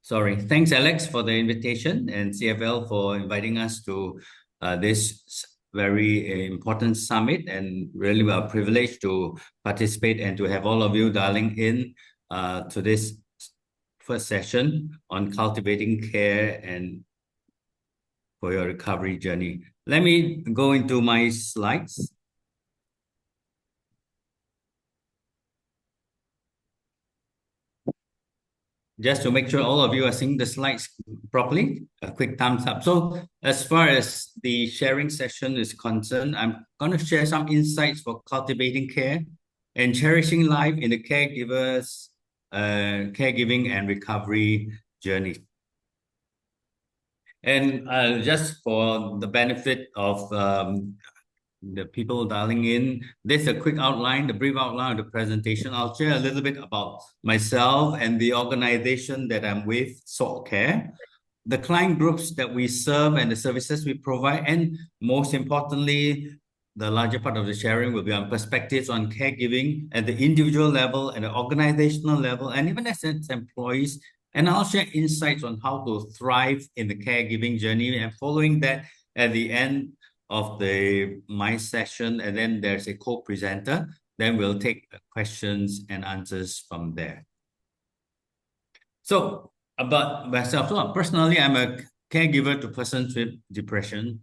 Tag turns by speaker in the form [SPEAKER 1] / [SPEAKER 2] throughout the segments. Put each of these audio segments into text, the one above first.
[SPEAKER 1] Sorry. Thanks, Alex, for the invitation and CFL for inviting us to this very important summit. And really, we are privileged to participate and to have all of you dialing in to this first session on cultivating care and for your recovery journey. Let me go into my slides. Just to make sure all of you are seeing the slides properly, a quick thumbs up. So as far as the sharing session is concerned, I'm going to share some insights for cultivating care and cherishing life in the caregivers, caregiving and recovery journey. And just for the benefit of the people dialing in, this is a quick outline, the brief outline of the presentation. I'll share a little bit about myself and the organization that I'm with, Salt Care, the client groups that we serve and the services we provide, and most importantly, the larger part of the sharing will be on perspectives on caregiving at the individual level, at the organizational level, and even as employees. And I'll share insights on how to thrive in the caregiving journey. And following that, at the end of my session, and then there's a co-presenter. Then we'll take questions and answers from there. So about myself, so personally, I'm a caregiver to persons with depression,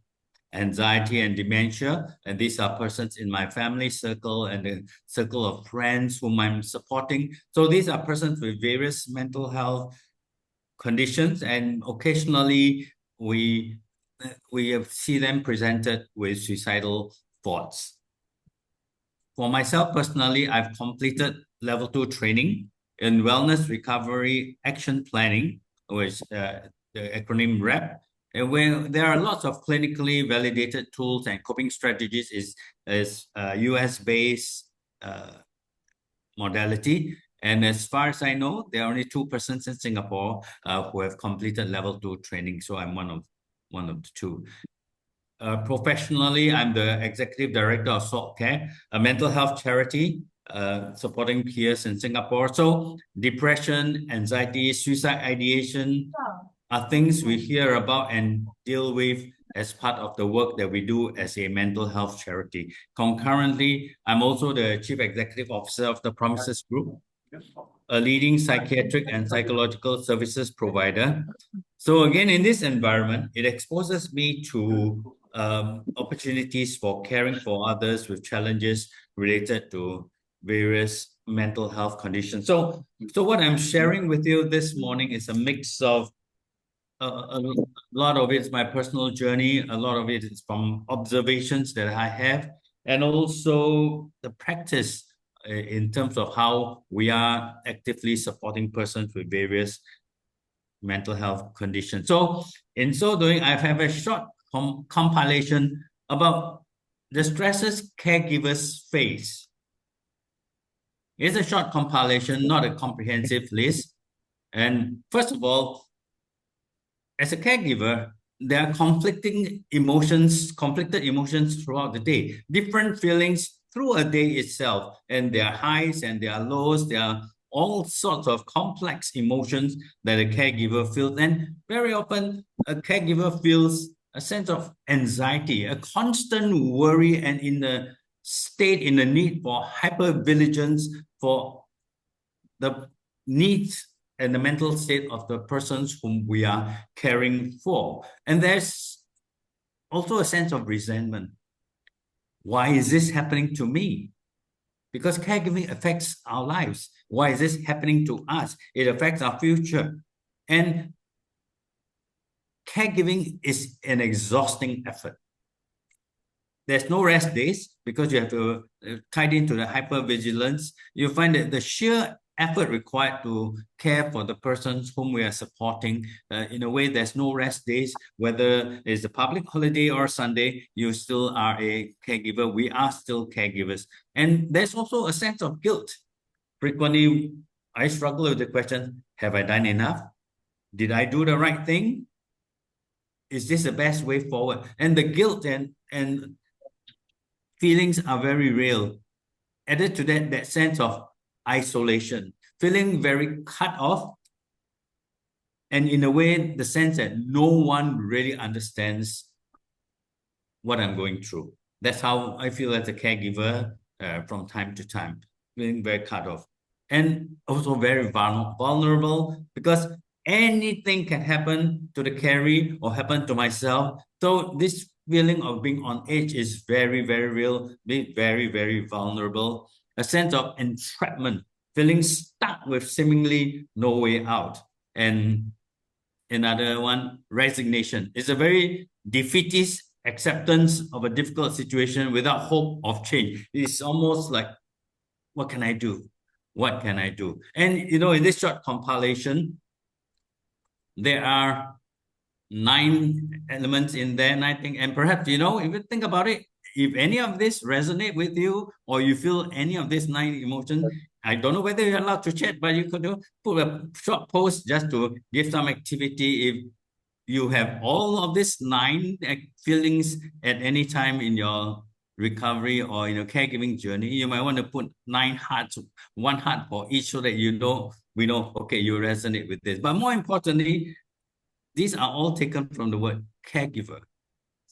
[SPEAKER 1] anxiety, and dementia. And these are persons in my family circle and the circle of friends whom I'm supporting. So these are persons with various mental health conditions, and occasionally we see them presented with suicidal thoughts. For myself personally, I've completed level 2 training in wellness recovery action planning, which the acronym REP, and where there are lots of clinically validated tools and coping strategies is US-based modality. And as far as I know, there are only 2 persons in Singapore who have completed level 2 training. So I'm one of the 2. Professionally, I'm the executive director of Salt Care, a mental health charity supporting peers in Singapore. So depression, anxiety, suicide ideation are things we hear about and deal with as part of the work that we do as a mental health charity. Concurrently, I'm also the chief executive officer of the Promises Group, a leading psychiatric and psychological services provider. So again, in this environment, it exposes me to opportunities for caring for others with challenges related to various mental health conditions. So what I'm sharing with you this morning is a mix of a lot of it is my personal journey, a lot of it is from observations that I have, and also the practice in terms of how we are actively supporting persons with various mental health conditions. So in so doing, I have a short compilation about the stresses caregivers face. It's a short compilation, not a comprehensive list. And first of all, as a caregiver, there are conflicted emotions throughout the day, different feelings through a day itself, and there are highs and there are lows. There are all sorts of complex emotions that a caregiver feels. And very often, a caregiver feels a sense of anxiety, a constant worry, and in the need for hypervigilance for the needs and the mental state of the persons whom we are caring for. And there's also a sense of resentment. Why is this happening to me? Because caregiving affects our lives. Why is this happening to us? It affects our future. And caregiving is an exhausting effort. There's no rest days because you have to tied into the hypervigilance. You find that the sheer effort required to care for the persons whom we are supporting. In a way, there's no rest days, whether it's a public holiday or Sunday, you still are a caregiver. We are still caregivers. And there's also a sense of guilt. Frequently, I struggle with the question, have I done enough? Did I do the right thing? Is this the best way forward? And the guilt and feelings are very real. Added to that sense of isolation, feeling very cut off and in a way, the sense that no one really understands what I'm going through. That's how I feel as a caregiver from time to time, feeling very cut off. And also very vulnerable because anything can happen to the carry or happen to myself. So this feeling of being on edge is very, very real, being very, very vulnerable. A sense of entrapment, feeling stuck with seemingly no way out. And another one, resignation. It's a very defeatist acceptance of a difficult situation without hope of change. It's almost like, what can I do? What can I do? And in this short compilation, there are 9 elements in there, and I think, and perhaps, if you think about it, if any of this resonate with you or you feel any of these 9 emotions, I don't know whether you're allowed to chat, but you could put a short post just to give some activity. If you have all of these 9 feelings at any time in your recovery or in your caregiving journey, you might want to put 9 hearts, 1 heart for each, so that we know, okay, you resonate with this. But more importantly, these are all taken from the word caregiver.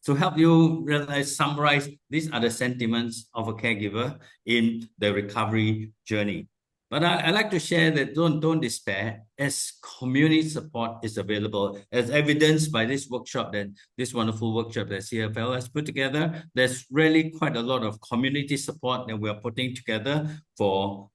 [SPEAKER 1] To help you summarize, these are the sentiments of a caregiver in the recovery journey. But I like to share that don't despair, as community support is available, as evidenced by this wonderful workshop that CFL has put together. There's really quite a lot of community support that we are putting together for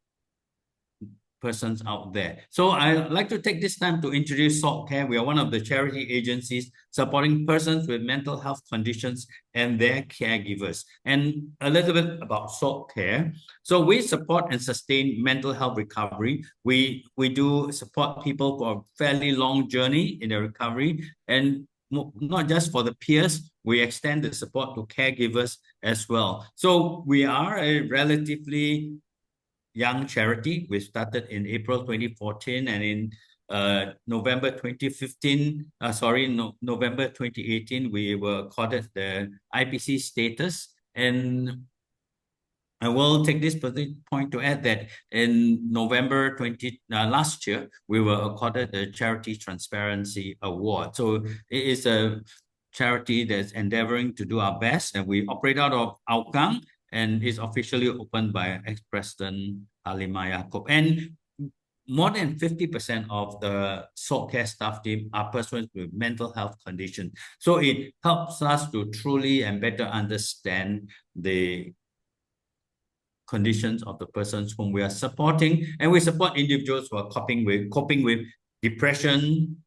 [SPEAKER 1] persons out there. So I'd like to take this time to introduce SALT Care. We are one of the charity agencies supporting persons with mental health conditions and their caregivers. And a little bit about SALT Care. So we support and sustain mental health recovery. We do support people for a fairly long journey in their recovery, and not just for the peers, we extend the support to caregivers as well. So we are a relatively young charity. We started in April 2014, and in November 2018, we were accorded the IPC status. And I will take this point to add that in November last year, we were accorded the Charity Transparency Award. So it is a charity that's endeavoring to do our best, and we operate out of Hougang, and is officially opened by ex-President Halimah Yacob. And more than 50% of the SALT Care staff team are persons with mental health conditions. So it helps us to truly and better understand the conditions of the persons whom we are supporting. And we support individuals who are coping with depression,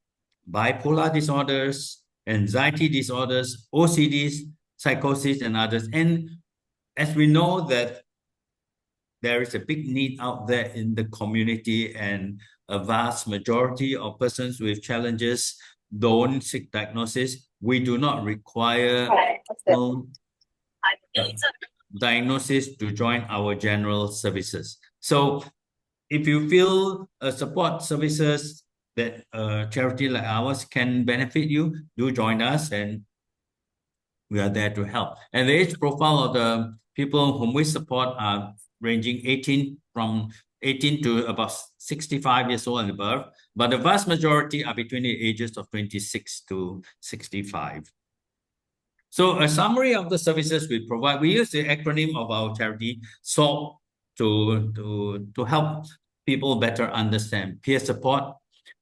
[SPEAKER 1] bipolar disorders, anxiety disorders, OCDs, psychosis, and others. And as we know that there is a big need out there in the community, and a vast majority of persons with challenges don't seek diagnosis, we do not require diagnosis to join our general services. So if you feel support services that a charity like ours can benefit you, do join us, and we are there to help. And the age profile of the people whom we support are ranging from 18 to about 65 years old and above, but the vast majority are between the ages of 26 to 65. So a summary of the services we provide, we use the acronym of our charity, SALT, to help people better understand peer support,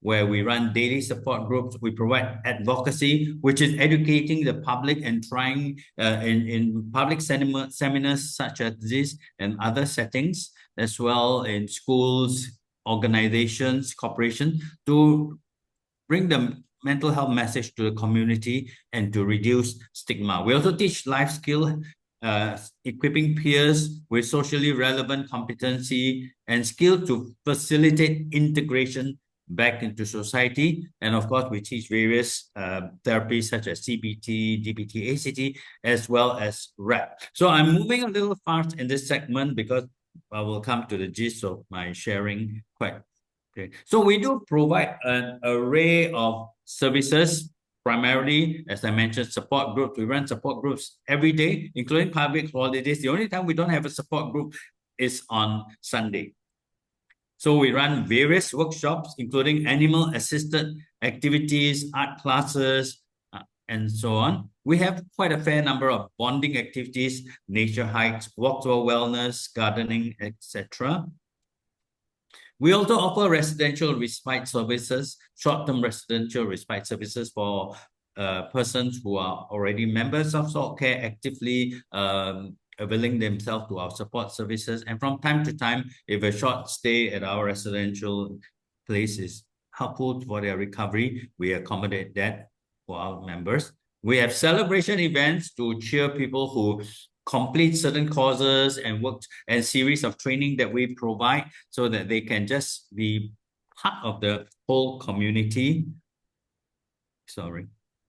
[SPEAKER 1] where we run daily support groups. We provide advocacy, which is educating the public and trying in public seminars such as this and other settings, as well in schools, organizations, corporations, to bring the mental health message to the community and to reduce stigma. We also teach life skill, equipping peers with socially relevant competency and skill to facilitate integration back into society. And of course, we teach various therapies such as CBT, DBT, ACT, as well as RAP. So I'm moving a little fast in this segment because I will come to the gist of my sharing quite. Okay. So we do provide an array of services, primarily, as I mentioned, support groups. We run support groups every day, including public holidays. The only time we don't have a support group is on Sunday. So we run various workshops, including animal-assisted activities, art classes, and so on. We have quite a fair number of bonding activities, nature hikes, walk to wellness, gardening, etc. We also offer residential respite services, short-term residential respite services for persons who are already members of SALT Care, actively availing themselves to our support services. And from time to time, if a short stay at our residential place is helpful for their recovery, we accommodate that for our members. We have celebration events to cheer people who complete certain courses and work and series of training that we provide so that they can just be part of the whole community. Sorry.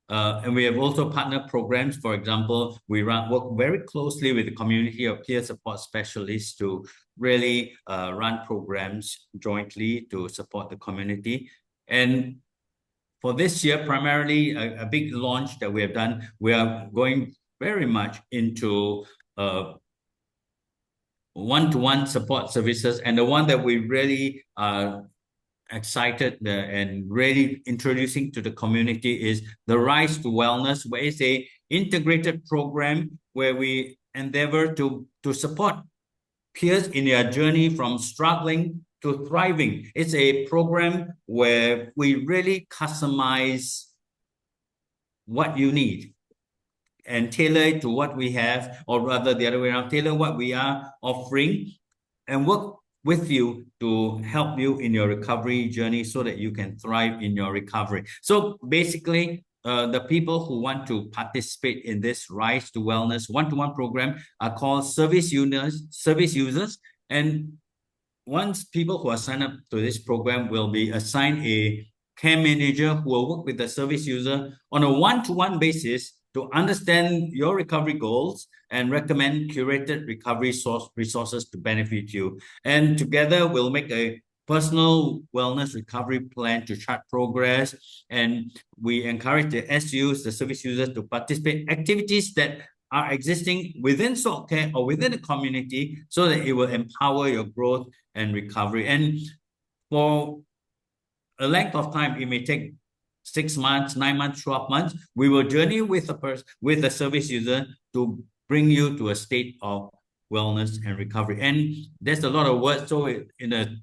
[SPEAKER 1] And we have also partner programs. For example, we work very closely with the community of peer support specialists to really run programs jointly to support the community. And for this year, primarily a big launch that we have done, we are going very much into one-to-one support services, and the one that we really are excited and really introducing to the community is the Rise to Wellness, where it's a integrated program where we endeavor to support peers in their journey from struggling to thriving. It's a program where we really customize what you need and tailor it to what we have, or rather the other way around, tailor what we are offering and work with you to help you in your recovery journey so that you can thrive in your recovery. So basically, the people who want to participate in this Rise to Wellness one-to-one program are called service users. And once people who are signed up to this program will be assigned a care manager who will work with the service user on a one-to-one basis to understand your recovery goals and recommend curated recovery resources to benefit you. And together we'll make a personal wellness recovery plan to chart progress. And we encourage the SUs, the service users, to participate in activities that are existing within SALT Care or within the community so that it will empower your growth and recovery. And for a length of time, it may take 6 months, 9 months, 12 months. We will journey with a service user to bring you to a state of wellness and recovery. And there's a lot of words. So in a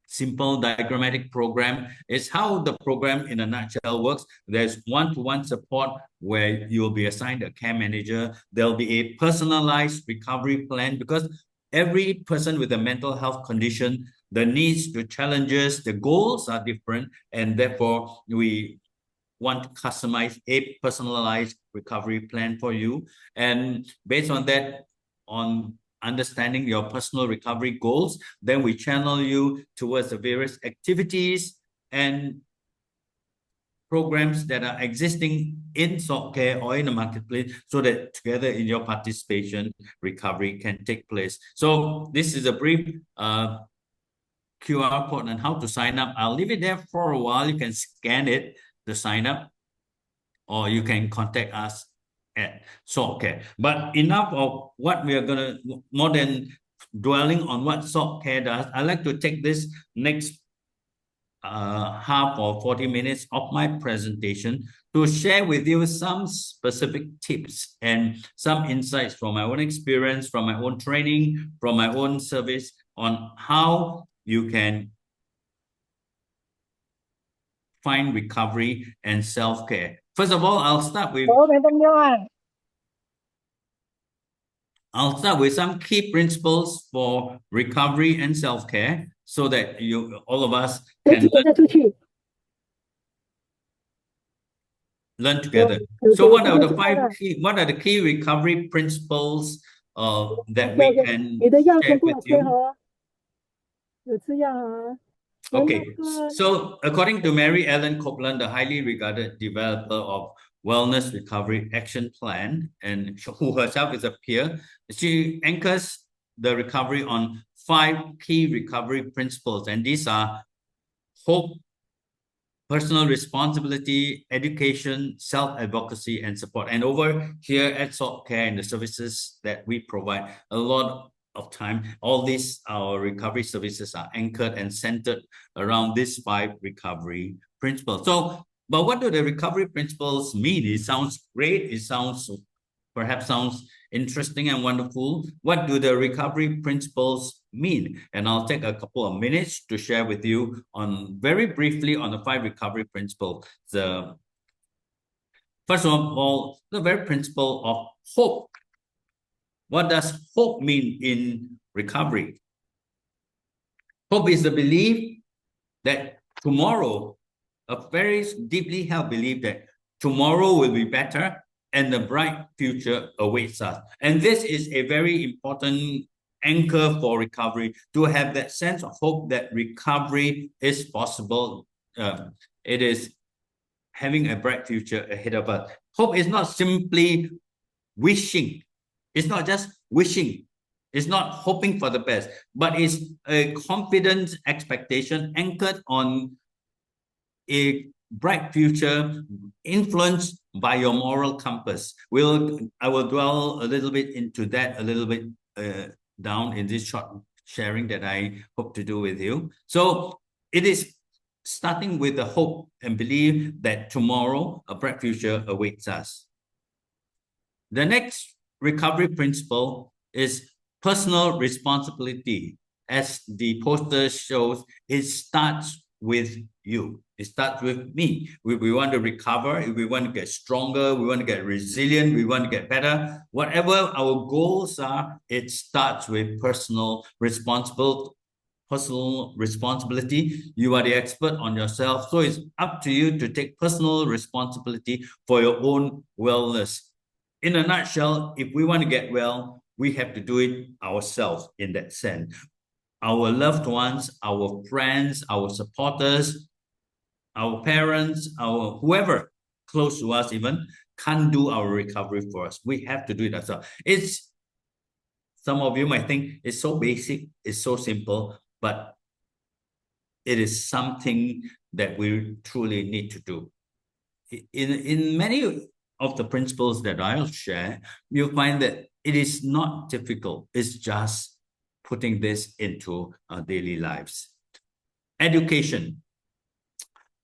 [SPEAKER 1] simple diagrammatic program is how the program in a nutshell works. There's one-to-one support where you will be assigned a care manager. There'll be a personalized recovery plan because every person with a mental health condition, the needs, the challenges, the goals are different, and therefore we want to customize a personalized recovery plan for you. And based on that, on understanding your personal recovery goals, then we channel you towards the various activities and programs that are existing in SALT Care or in the marketplace so that together in your participation, recovery can take place. So this is a brief QR code on how to sign up. I'll leave it there for a while. You can scan it to sign up, or you can contact us at SALT Care. But enough of what we are going to, more than dwelling on what SALT Care does, I'd like to take this next half or 40 minutes of my presentation to share with you some specific tips and some insights from my own experience, from my own training, from my own service on how you can find recovery and self-care. First of all, I'll start with some key principles for recovery and self-care so that all of us can learn together. So what are the key recovery principles that we can share with you? Okay, so according to Mary Ellen Copeland, the highly regarded developer of Wellness Recovery Action Plan, and who herself is a peer, she anchors the recovery on 5 key recovery principles, and these are hope, personal responsibility, education, self-advocacy, and support. And over here at SALT Care and the services that we provide, a lot of time, all these our recovery services are anchored and centered around these 5 recovery principles. So, but what do the recovery principles mean? It sounds great. It perhaps sounds interesting and wonderful. What do the recovery principles mean? And I'll take a couple of minutes to share with you on very briefly on the 5 recovery principles. First of all, the very principle of hope. What does hope mean in recovery? Hope is the belief that tomorrow, a very deeply held belief that tomorrow will be better and the bright future awaits us. And this is a very important anchor for recovery, to have that sense of hope that recovery is possible. It is having a bright future ahead of us. Hope is not simply wishing. It's not just wishing. It's not hoping for the best, but it's a confident expectation anchored on a bright future influenced by your moral compass. I will dwell a little bit into that a little bit down in this short sharing that I hope to do with you. So it is starting with the hope and belief that tomorrow a bright future awaits us. The next recovery principle is personal responsibility. As the poster shows, it starts with you. It starts with me. We want to recover, if we want to get stronger, we want to get resilient, we want to get better. Whatever our goals are, it starts with personal responsibility. You are the expert on yourself. So it's up to you to take personal responsibility for your own wellness. In a nutshell, if we want to get well, we have to do it ourselves in that sense. Our loved ones, our friends, our supporters, our parents, our whoever close to us even can't do our recovery for us. We have to do it ourselves. Some of you might think it's so basic, it's so simple, but it is something that we truly need to do. In many of the principles that I'll share, you'll find that it is not difficult. It's just putting this into our daily lives. Education.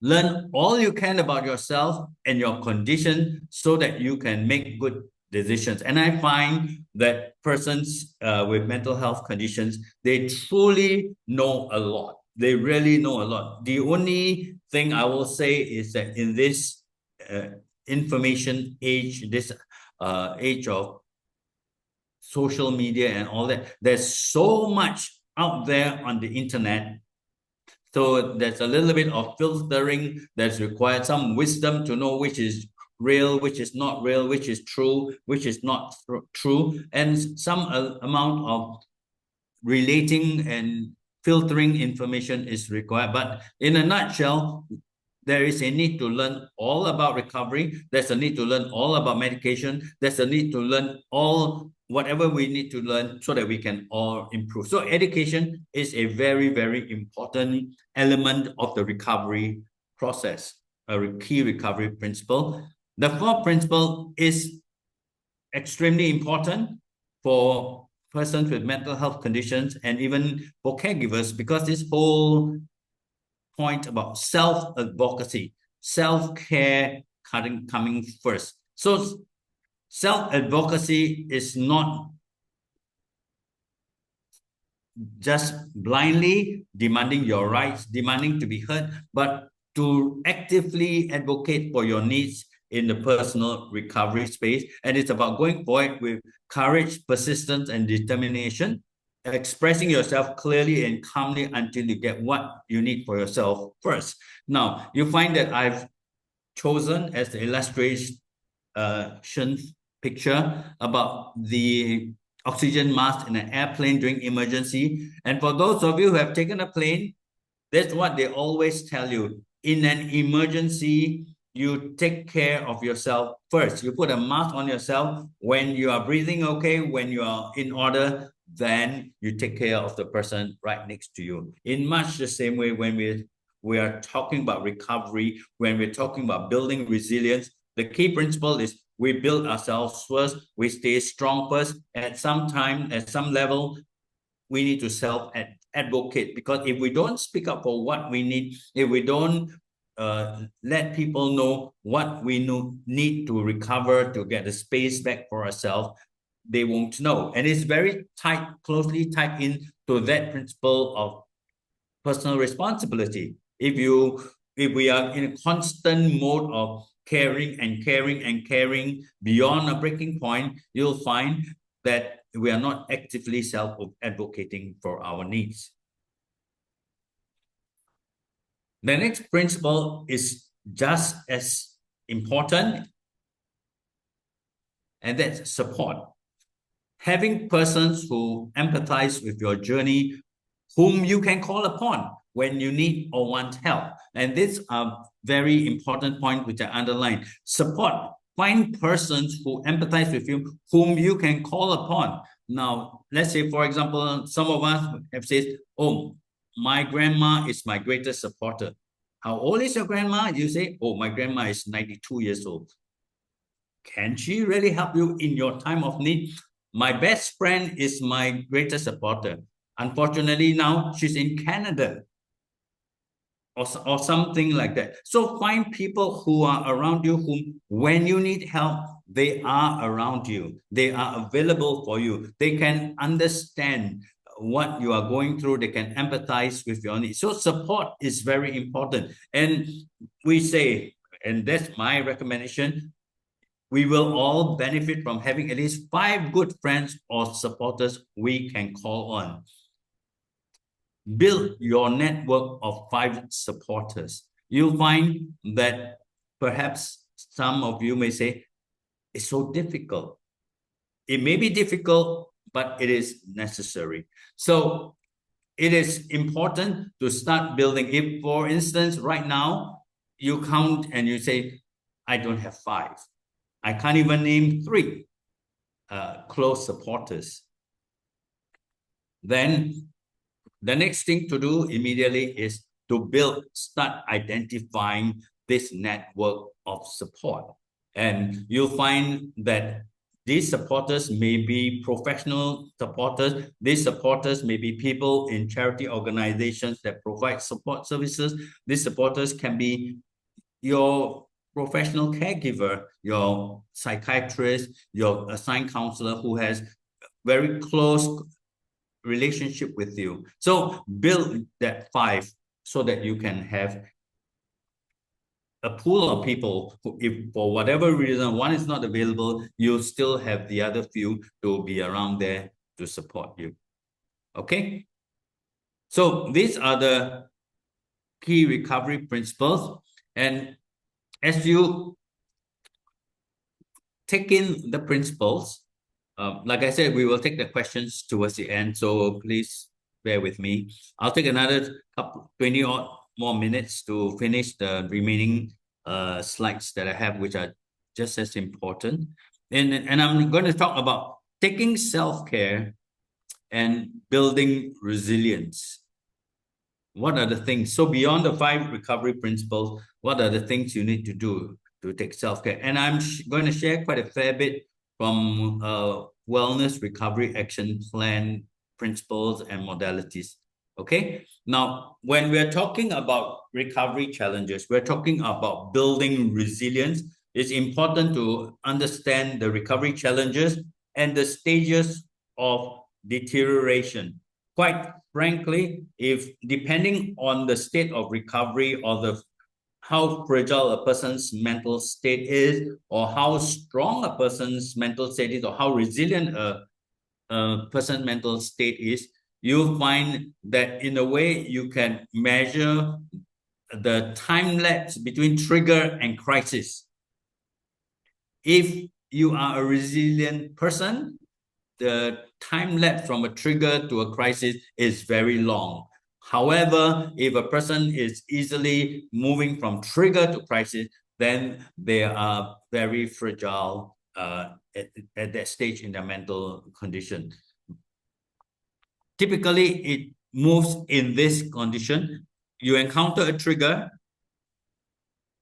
[SPEAKER 1] Learn all you can about yourself and your condition so that you can make good decisions. And I find that persons with mental health conditions, they truly know a lot. They really know a lot. The only thing I will say is that in this information age, this age of social media and all that, there's so much out there on the internet. So there's a little bit of filtering that's required, some wisdom to know which is real, which is not real, which is true, which is not true, and some amount of relating and filtering information is required. But in a nutshell, there is a need to learn all about recovery. There's a need to learn all about medication. There's a need to learn whatever we need to learn so that we can all improve. So education is a very, very important element of the recovery process, a key recovery principle. The 4th principle is extremely important for persons with mental health conditions and even for caregivers, because this whole point about self-advocacy, self-care coming first. So self-advocacy is not just blindly demanding your rights, demanding to be heard, but to actively advocate for your needs in the personal recovery space. And it's about going forward with courage, persistence, and determination, expressing yourself clearly and calmly until you get what you need for yourself first. Now, you find that I've chosen as the illustration picture about the oxygen mask in an airplane during emergency. And for those of you who have taken a plane, that's what they always tell you. In an emergency, you take care of yourself first. You put a mask on yourself when you are breathing okay, when you are in order, then you take care of the person right next to you. In much the same way, when we are talking about recovery, when we're talking about building resilience, the key principle is we build ourselves first, we stay strong first. At some time, at some level, we need to self-advocate, because if we don't speak up for what we need, if we don't let people know what we need to recover to get the space back for ourselves, they won't know. And it's very closely tied in to that principle of personal responsibility. If we are in a constant mode of caring and caring and caring beyond a breaking point, you'll find that we are not actively self-advocating for our needs. The next principle is just as important, and that's support. Having persons who empathize with your journey, whom you can call upon when you need or want help. And this is a very important point which I underline. Support. Find persons who empathize with you, whom you can call upon. Now, let's say, for example, some of us have said, oh, my grandma is my greatest supporter. How old is your grandma? You say, oh, my grandma is 92 years old. Can she really help you in your time of need? My best friend is my greatest supporter. Unfortunately, now she's in Canada or something like that. So find people who are around you, whom when you need help, they are around you. They are available for you. They can understand what you are going through. They can empathize with your needs. So support is very important. And we say, and that's my recommendation, we will all benefit from having at least 5 good friends or supporters we can call on. Build your network of 5 supporters. You'll find that perhaps some of you may say, it's so difficult. It may be difficult, but it is necessary. So it is important to start building. If, for instance, right now, you count and you say, I don't have 5. I can't even name 3 close supporters. Then the next thing to do immediately is to start identifying this network of support. And you'll find that these supporters may be professional supporters. These supporters may be people in charity organizations that provide support services. These supporters can be your professional caregiver, your psychiatrist, your assigned counselor who has very close relationship with you. So build that 5 so that you can have a pool of people who, if for whatever reason one is not available, you still have the other few to be around there to support you. Okay? So these are the key recovery principles. And as you take in the principles, like I said, we will take the questions towards the end, so please bear with me. I'll take another 20 or more minutes to finish the remaining slides that I have, which are just as important. And I'm going to talk about taking self-care and building resilience. What are the things? So beyond the 5 recovery principles, what are the things you need to do to take self-care? And I'm going to share quite a fair bit from Wellness Recovery Action Plan principles and modalities. Okay. Now, when we're talking about recovery challenges, we're talking about building resilience. It's important to understand the recovery challenges and the stages of deterioration. Quite frankly, if depending on the state of recovery or how fragile a person's mental state is, or how strong a person's mental state is, or how resilient a person's mental state is, you'll find that in a way you can measure the time lapse between trigger and crisis. If you are a resilient person, the time lapse from a trigger to a crisis is very long. However, if a person is easily moving from trigger to crisis, then they are very fragile at that stage in their mental condition. Typically, it moves in this condition. You encounter a trigger,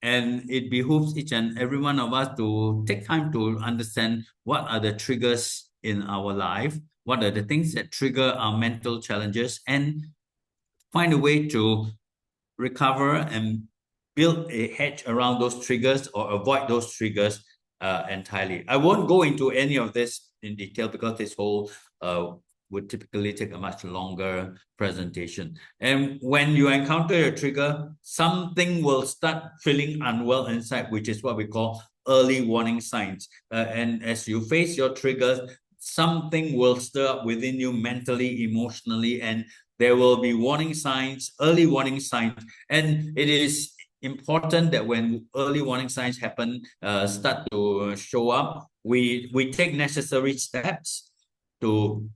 [SPEAKER 1] and it behooves each and every one of us to take time to understand what are the triggers in our life. what are the things that trigger our mental challenges, and find a way to recover and build a hedge around those triggers or avoid those triggers entirely. I won't go into any of this in detail because this whole would typically take a much longer presentation. And when you encounter a trigger, something will start feeling unwell inside, which is what we call early warning signs. And as you face your triggers, something will stir up within you mentally, emotionally, and there will be warning signs, early warning signs. And it is important that when early warning signs happen, start to show up, we take necessary steps to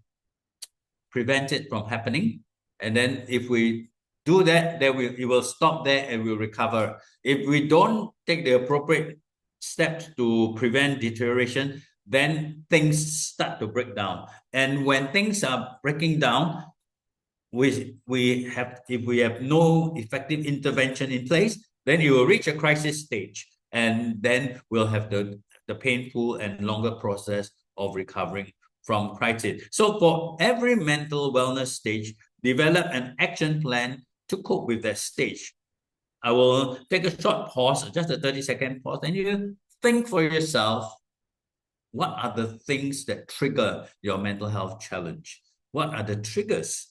[SPEAKER 1] prevent it from happening. And then if we do that, then it will stop there and we'll recover. If we don't take the appropriate steps to prevent deterioration, then things start to break down. And when things are breaking down, if we have no effective intervention in place, then it will reach a crisis stage, and then we'll have the painful and longer process of recovering from crisis. So for every mental wellness stage, develop an action plan to cope with that stage. I will take a short pause, just a 30-second pause, and you think for yourself, what are the things that trigger your mental health challenge? What are the triggers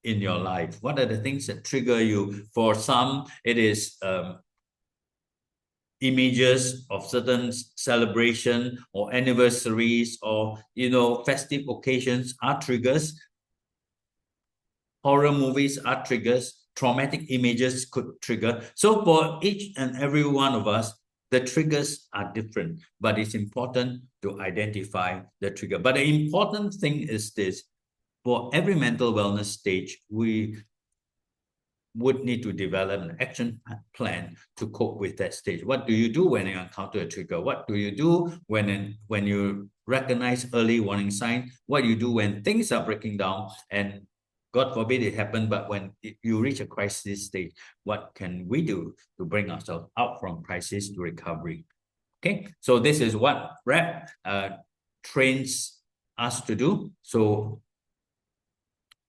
[SPEAKER 1] in your life? What are the things that trigger you? For some, it is images of certain celebration or anniversaries or festive occasions are triggers. Horror movies are triggers. Traumatic images could trigger. So for each and every one of us, the triggers are different, but it's important to identify the trigger. But the important thing is this: for every mental wellness stage, we would need to develop an action plan to cope with that stage. What do you do when you encounter a trigger? What do you do when you recognize early warning sign? What do you do when things are breaking down and God forbid it happen, but when you reach a crisis stage, what can we do to bring ourselves out from crisis to recovery? Okay, so this is what REP trains us to do. So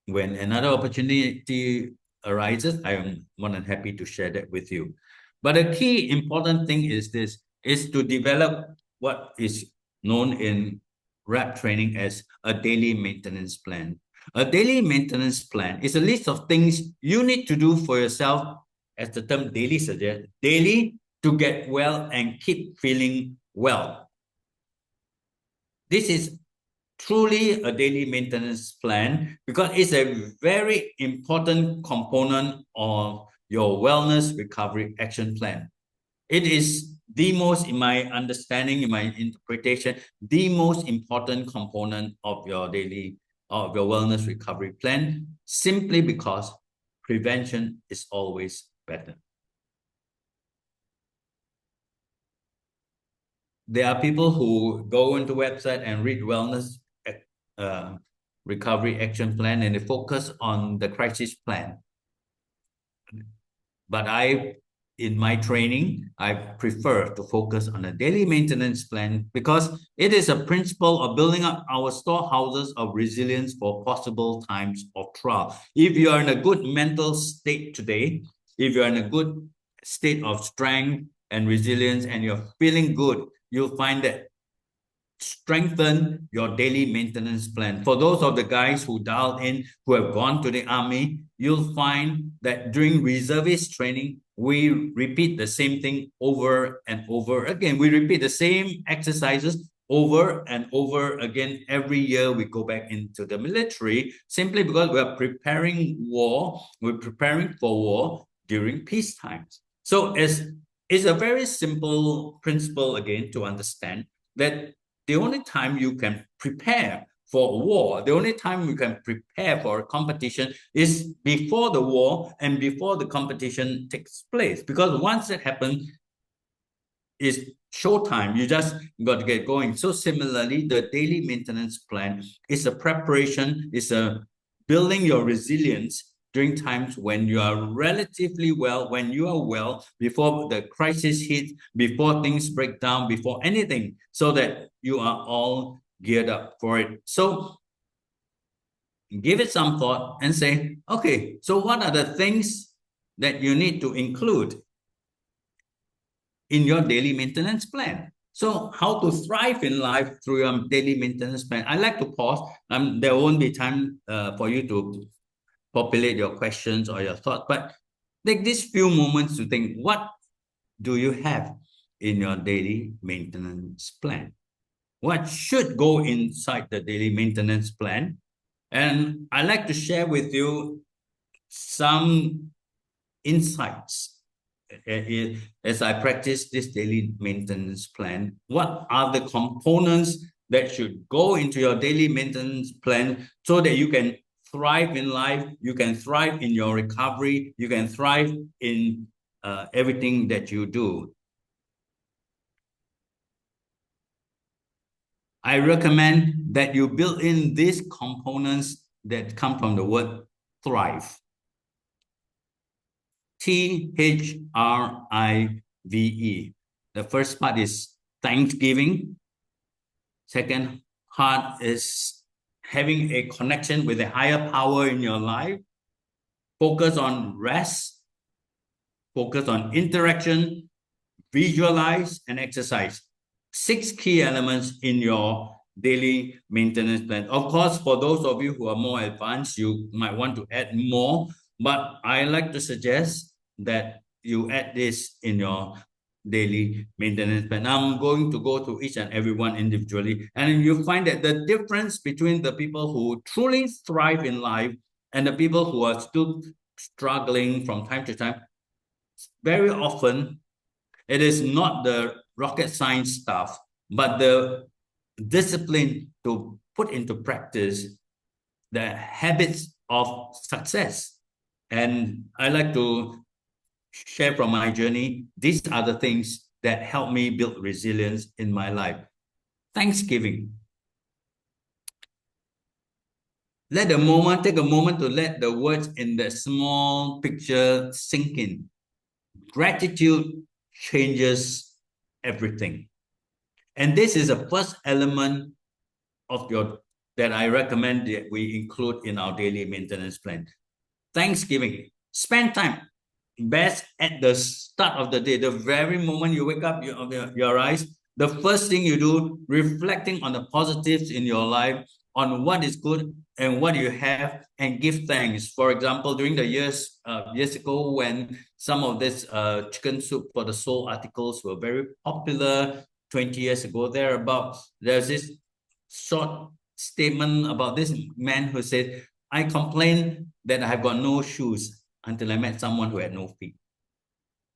[SPEAKER 1] when another opportunity arises, I am more than happy to share that with you. But a key important thing is this, is to develop what is known in REP training as a daily maintenance plan. A daily maintenance plan is a list of things you need to do for yourself, as the term daily suggests, daily to get well and keep feeling well. This is truly a daily maintenance plan because it's a very important component of your wellness recovery action plan. It is the most, in my understanding, in my interpretation, the most important component of your wellness recovery plan, simply because prevention is always better. There are people who go into website and read wellness recovery action plan and they focus on the crisis plan. But in my training, I prefer to focus on a daily maintenance plan because it is a principle of building up our storehouses of resilience for possible times of trial. If you are in a good mental state today, if you're in a good state of strength and resilience and you're feeling good, you'll find that strengthen your daily maintenance plan. For those of the guys who dialed in, who have gone to the army, you'll find that during reservist training, we repeat the same thing over and over again. We repeat the same exercises over and over again. Every year we go back into the military simply because we are preparing war. We're preparing for war during peace times. So it's a very simple principle again to understand that the only time you can prepare for a war, the only time you can prepare for a competition is before the war and before the competition takes place. Because once it happens, it's showtime. You just got to get going. So similarly, the daily maintenance plan is a preparation, is a building your resilience during times when you are relatively well, when you are well, before the crisis hits, before things break down, before anything, so that you are all geared up for it. So give it some thought and say, okay, so what are the things that you need to include in your daily maintenance plan? So how to thrive in life through your daily maintenance plan. I like to pause. There won't be time for you to populate your questions or your thoughts, but take these few moments to think, what do you have in your daily maintenance plan? What should go inside the daily maintenance plan? And I like to share with you some insights as I practice this daily maintenance plan. What are the components that should go into your daily maintenance plan so that you can thrive in life, you can thrive in your recovery, you can thrive in everything that you do? I recommend that you build in these components that come from the word thrive. THRIVE. The first part is thanksgiving. Second part is having a connection with a higher power in your life. Focus on rest. Focus on interaction. Visualize and exercise. 6 key elements in your daily maintenance plan. Of course, for those of you who are more advanced, you might want to add more, but I like to suggest that you add this in your daily maintenance plan. I'm going to go to each and every one individually, and you find that the difference between the people who truly thrive in life and the people who are still struggling from time to time, very often it is not the rocket science stuff, but the discipline to put into practice the habits of success. And I like to share from my journey. These are the things that help me build resilience in my life. Thanksgiving. Take a moment to let the words in the small picture sink in. Gratitude changes everything. And this is the first element of that I recommend that we include in our daily maintenance plan. Thanksgiving. Spend time. Best at the start of the day, the very moment you wake up your eyes, the first thing you do, reflecting on the positives in your life, on what is good and what you have, and give thanks. For example, during the years ago, when some of this chicken soup for the soul articles were very popular, 20 years ago, there's this short statement about this man who said, I complained that I have got no shoes until I met someone who had no feet.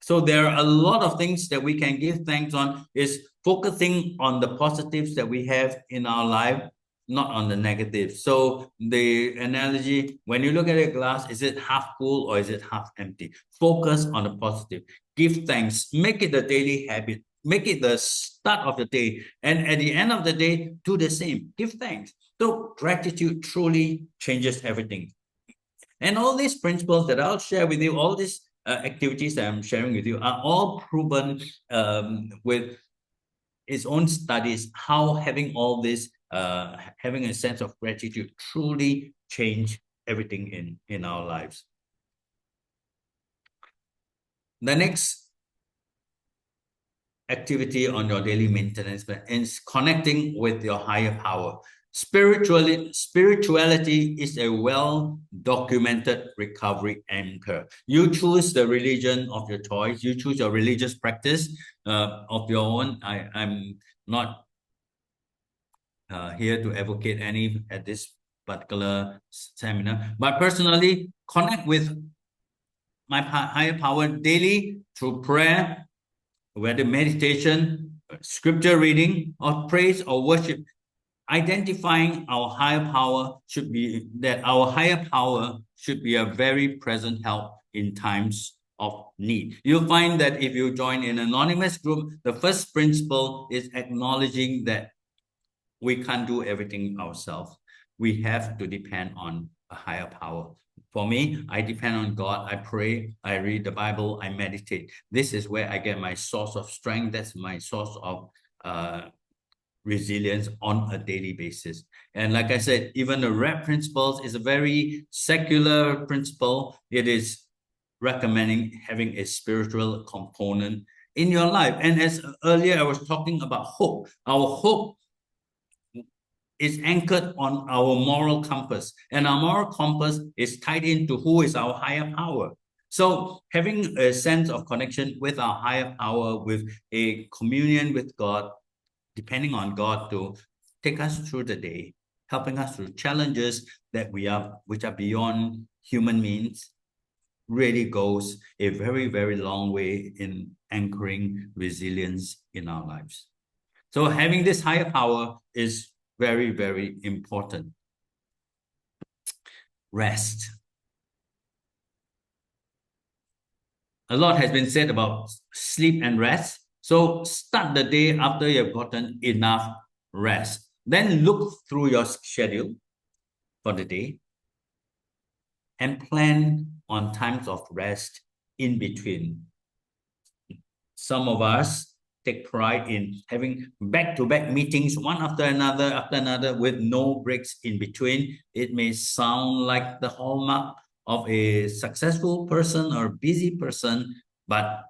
[SPEAKER 1] So there are a lot of things that we can give thanks on, is focusing on the positives that we have in our life, not on the negatives. So the analogy, when you look at a glass, is it half full or is it half empty? Focus on the positive. Give thanks. Make it a daily habit. Make it the start of the day. And at the end of the day, do the same. Give thanks. So gratitude truly changes everything. And all these principles that I'll share with you, all these activities that I'm sharing with you are all proven with its own studies, how having all this, having a sense of gratitude truly change everything in our lives. The next activity on your daily maintenance plan is connecting with your higher power. Spirituality is a well-documented recovery anchor. You choose the religion of your choice. You choose your religious practice of your own. I'm not here to advocate any at this particular seminar, but personally, connect with my higher power daily through prayer, whether meditation, scripture reading, or praise or worship. Identifying our higher power should be a very present help in times of need. You'll find that if you join an anonymous group, the first principle is acknowledging that we can't do everything ourselves. We have to depend on a higher power. For me, I depend on God. I pray, I read the Bible, I meditate. This is where I get my source of strength. That's my source of resilience on a daily basis. And like I said, even the REP principles is a very secular principle. It is recommending having a spiritual component in your life. And as earlier I was talking about hope, our hope is anchored on our moral compass, and our moral compass is tied into who is our higher power. So having a sense of connection with our higher power, with a communion with God, depending on God to take us through the day, helping us through challenges which are beyond human means, really goes a very, very long way in anchoring resilience in our lives. So having this higher power is very, very important. Rest. A lot has been said about sleep and rest. So start the day after you've gotten enough rest. Then look through your schedule for the day and plan on times of rest in between. Some of us take pride in having back-to-back meetings, one after another, with no breaks in between. It may sound like the hallmark of a successful person or busy person, but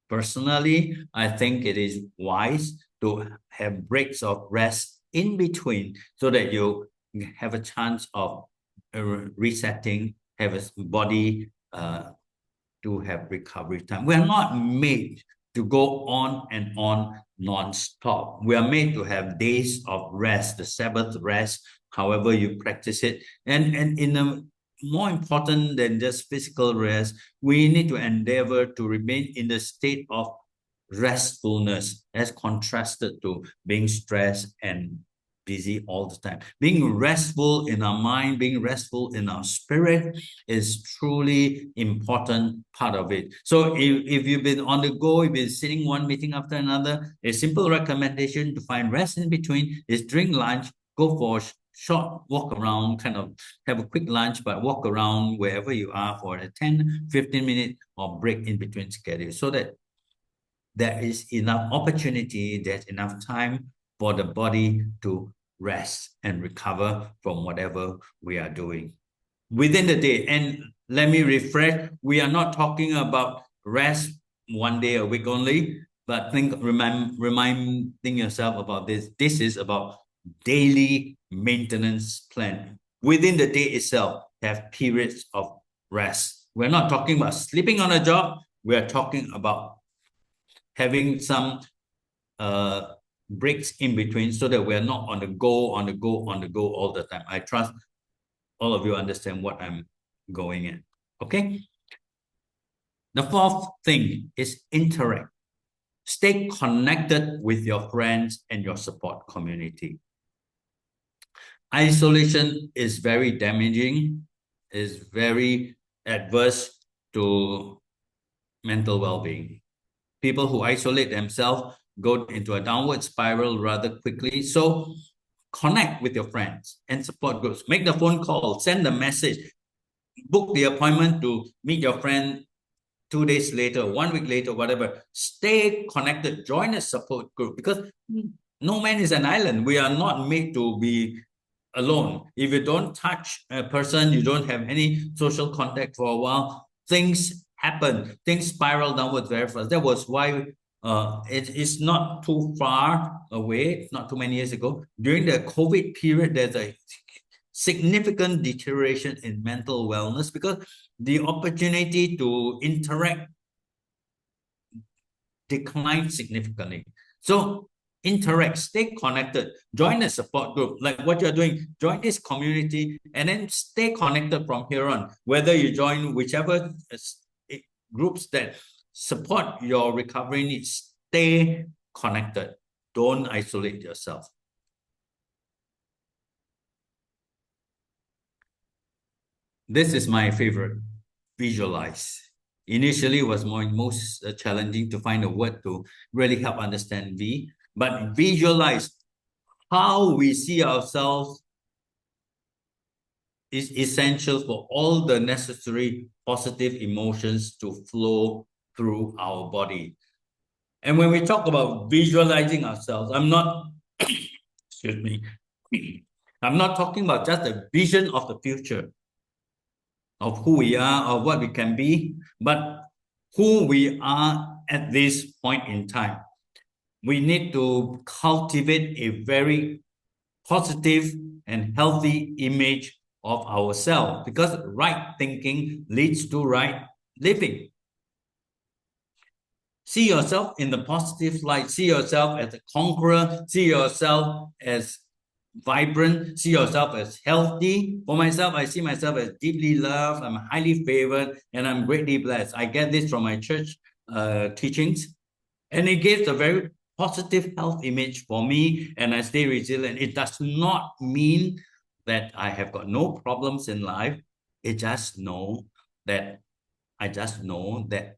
[SPEAKER 1] personally, I think it is wise to have breaks of rest in between so that you have a chance of resetting, have a body to have recovery time. We are not made to go on and on non-stop. We are made to have days of rest, the Sabbath rest, however you practice it. And in a more important than just physical rest, we need to endeavor to remain in the state of restfulness as contrasted to being stressed and busy all the time. Being restful in our mind, being restful in our spirit is truly important part of it. So if you've been on the go, you've been sitting one meeting after another, a simple recommendation to find rest in between is during lunch, go for a short walk around, kind of have a quick lunch, but walk around wherever you are for a 10, 15 minute or break in between schedules so that there is enough opportunity, there's enough time for the body to rest and recover from whatever we are doing within the day. And let me refresh, we are not talking about rest one day a week only, but reminding yourself about this. This is about daily maintenance plan. Within the day itself, have periods of rest. We're not talking about sleeping on a job. We are talking about having some breaks in between so that we're not on the go all the time. I trust all of you understand what I'm going at. Okay. The fourth thing is interact. Stay connected with your friends and your support community. Isolation is very damaging, is very adverse to mental well-being. People who isolate themselves go into a downward spiral rather quickly. So connect with your friends and support groups. Make the phone call, send the message, book the appointment to meet your friend 2 days later, 1 week later, whatever. Stay connected, join a support group because no man is an island. We are not made to be alone. If you don't touch a person, you don't have any social contact for a while, things happen, things spiral downwards very fast. That was why it is not too far away, not too many years ago. During the COVID period, there's a significant deterioration in mental wellness because the opportunity to interact declined significantly. So interact, stay connected, join a support group like what you're doing, join this community, and then stay connected from here on. Whether you join whichever groups that support your recovery needs, stay connected. Don't isolate yourself. This is my favorite, visualize. Initially, it was most challenging to find a word to really help understand V, but visualize how we see ourselves is essential for all the necessary positive emotions to flow through our body. And when we talk about visualizing ourselves, I'm not excuse me. I'm not talking about just a vision of the future, of who we are or what we can be, but who we are at this point in time. We need to cultivate a very positive and healthy image of ourselves, because right thinking leads to right living. See yourself in the positive light. See yourself as a conqueror. See yourself as vibrant. See yourself as healthy. For myself, I see myself as deeply loved. I'm highly favored, and I'm greatly blessed. I get this from my church teachings, and it gives a very positive health image for me, and I stay resilient. It does not mean that I have got no problems in life. It just know that I just know that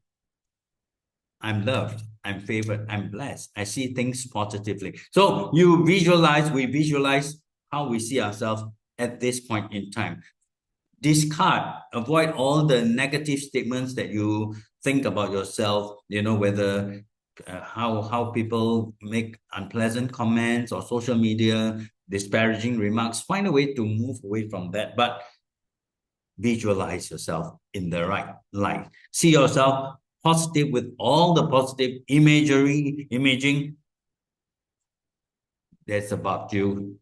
[SPEAKER 1] I'm loved, I'm favored, I'm blessed. I see things positively. So we visualize how we see ourselves at this point in time. Discard, avoid all the negative statements that you think about yourself, whether how people make unpleasant comments or social media, disparaging remarks. Find a way to move away from that, but visualize yourself in the right light. See yourself positive with all the positive imaging that's about you.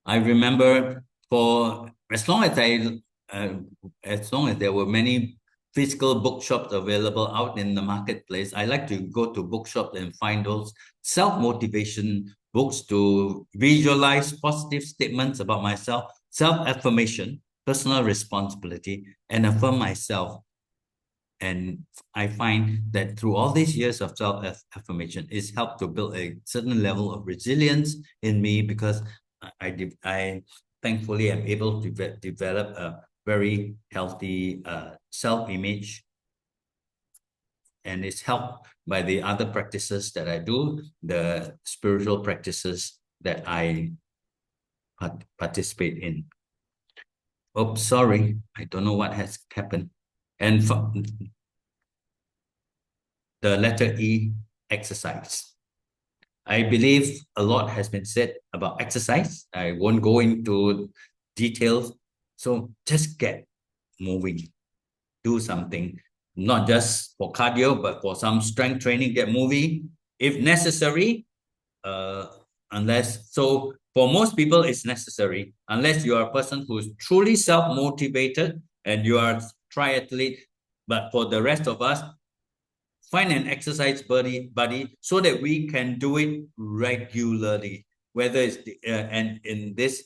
[SPEAKER 1] I remember for as long as there were many physical bookshops available out in the marketplace, I like to go to bookshops and find those self-motivation books to visualize positive statements about myself, self-affirmation, personal responsibility, and affirm myself. And I find that through all these years of self-affirmation, it's helped to build a certain level of resilience in me, because I thankfully am able to develop a very healthy self-image, and it's helped by the other practices that I do, the spiritual practices that I participate in. Oh, sorry, I don't know what has happened. And the letter E, exercise. I believe a lot has been said about exercise. I won't go into details. So just get moving, do something, not just for cardio, but for some strength training, get moving. If necessary, so for most people, it's necessary, unless you are a person who is truly self-motivated and you are triathlete. But for the rest of us, find an exercise buddy so that we can do it regularly, whether it's and in this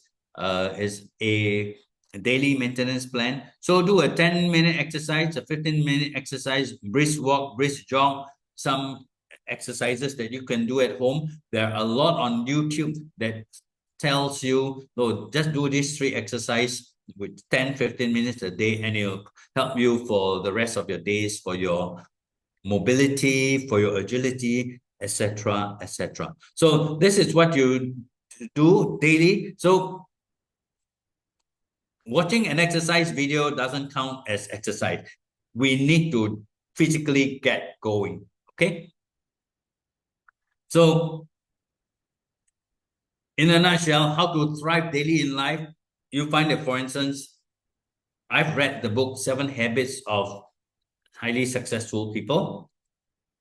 [SPEAKER 1] is a daily maintenance plan. So do a 10-minute exercise, a 15-minute exercise, brisk walk, brisk jog, some exercises that you can do at home. There are a lot on YouTube that tells you, no, just do these 3 exercises with 10-15 minutes a day, and it'll help you for the rest of your days, for your mobility, for your agility, etc., etc. So this is what you do daily. So watching an exercise video doesn't count as exercise. We need to physically get going. Okay. So in a nutshell, how to thrive daily in life, you find that, for instance, I've read the book 7 Habits of Highly Successful People.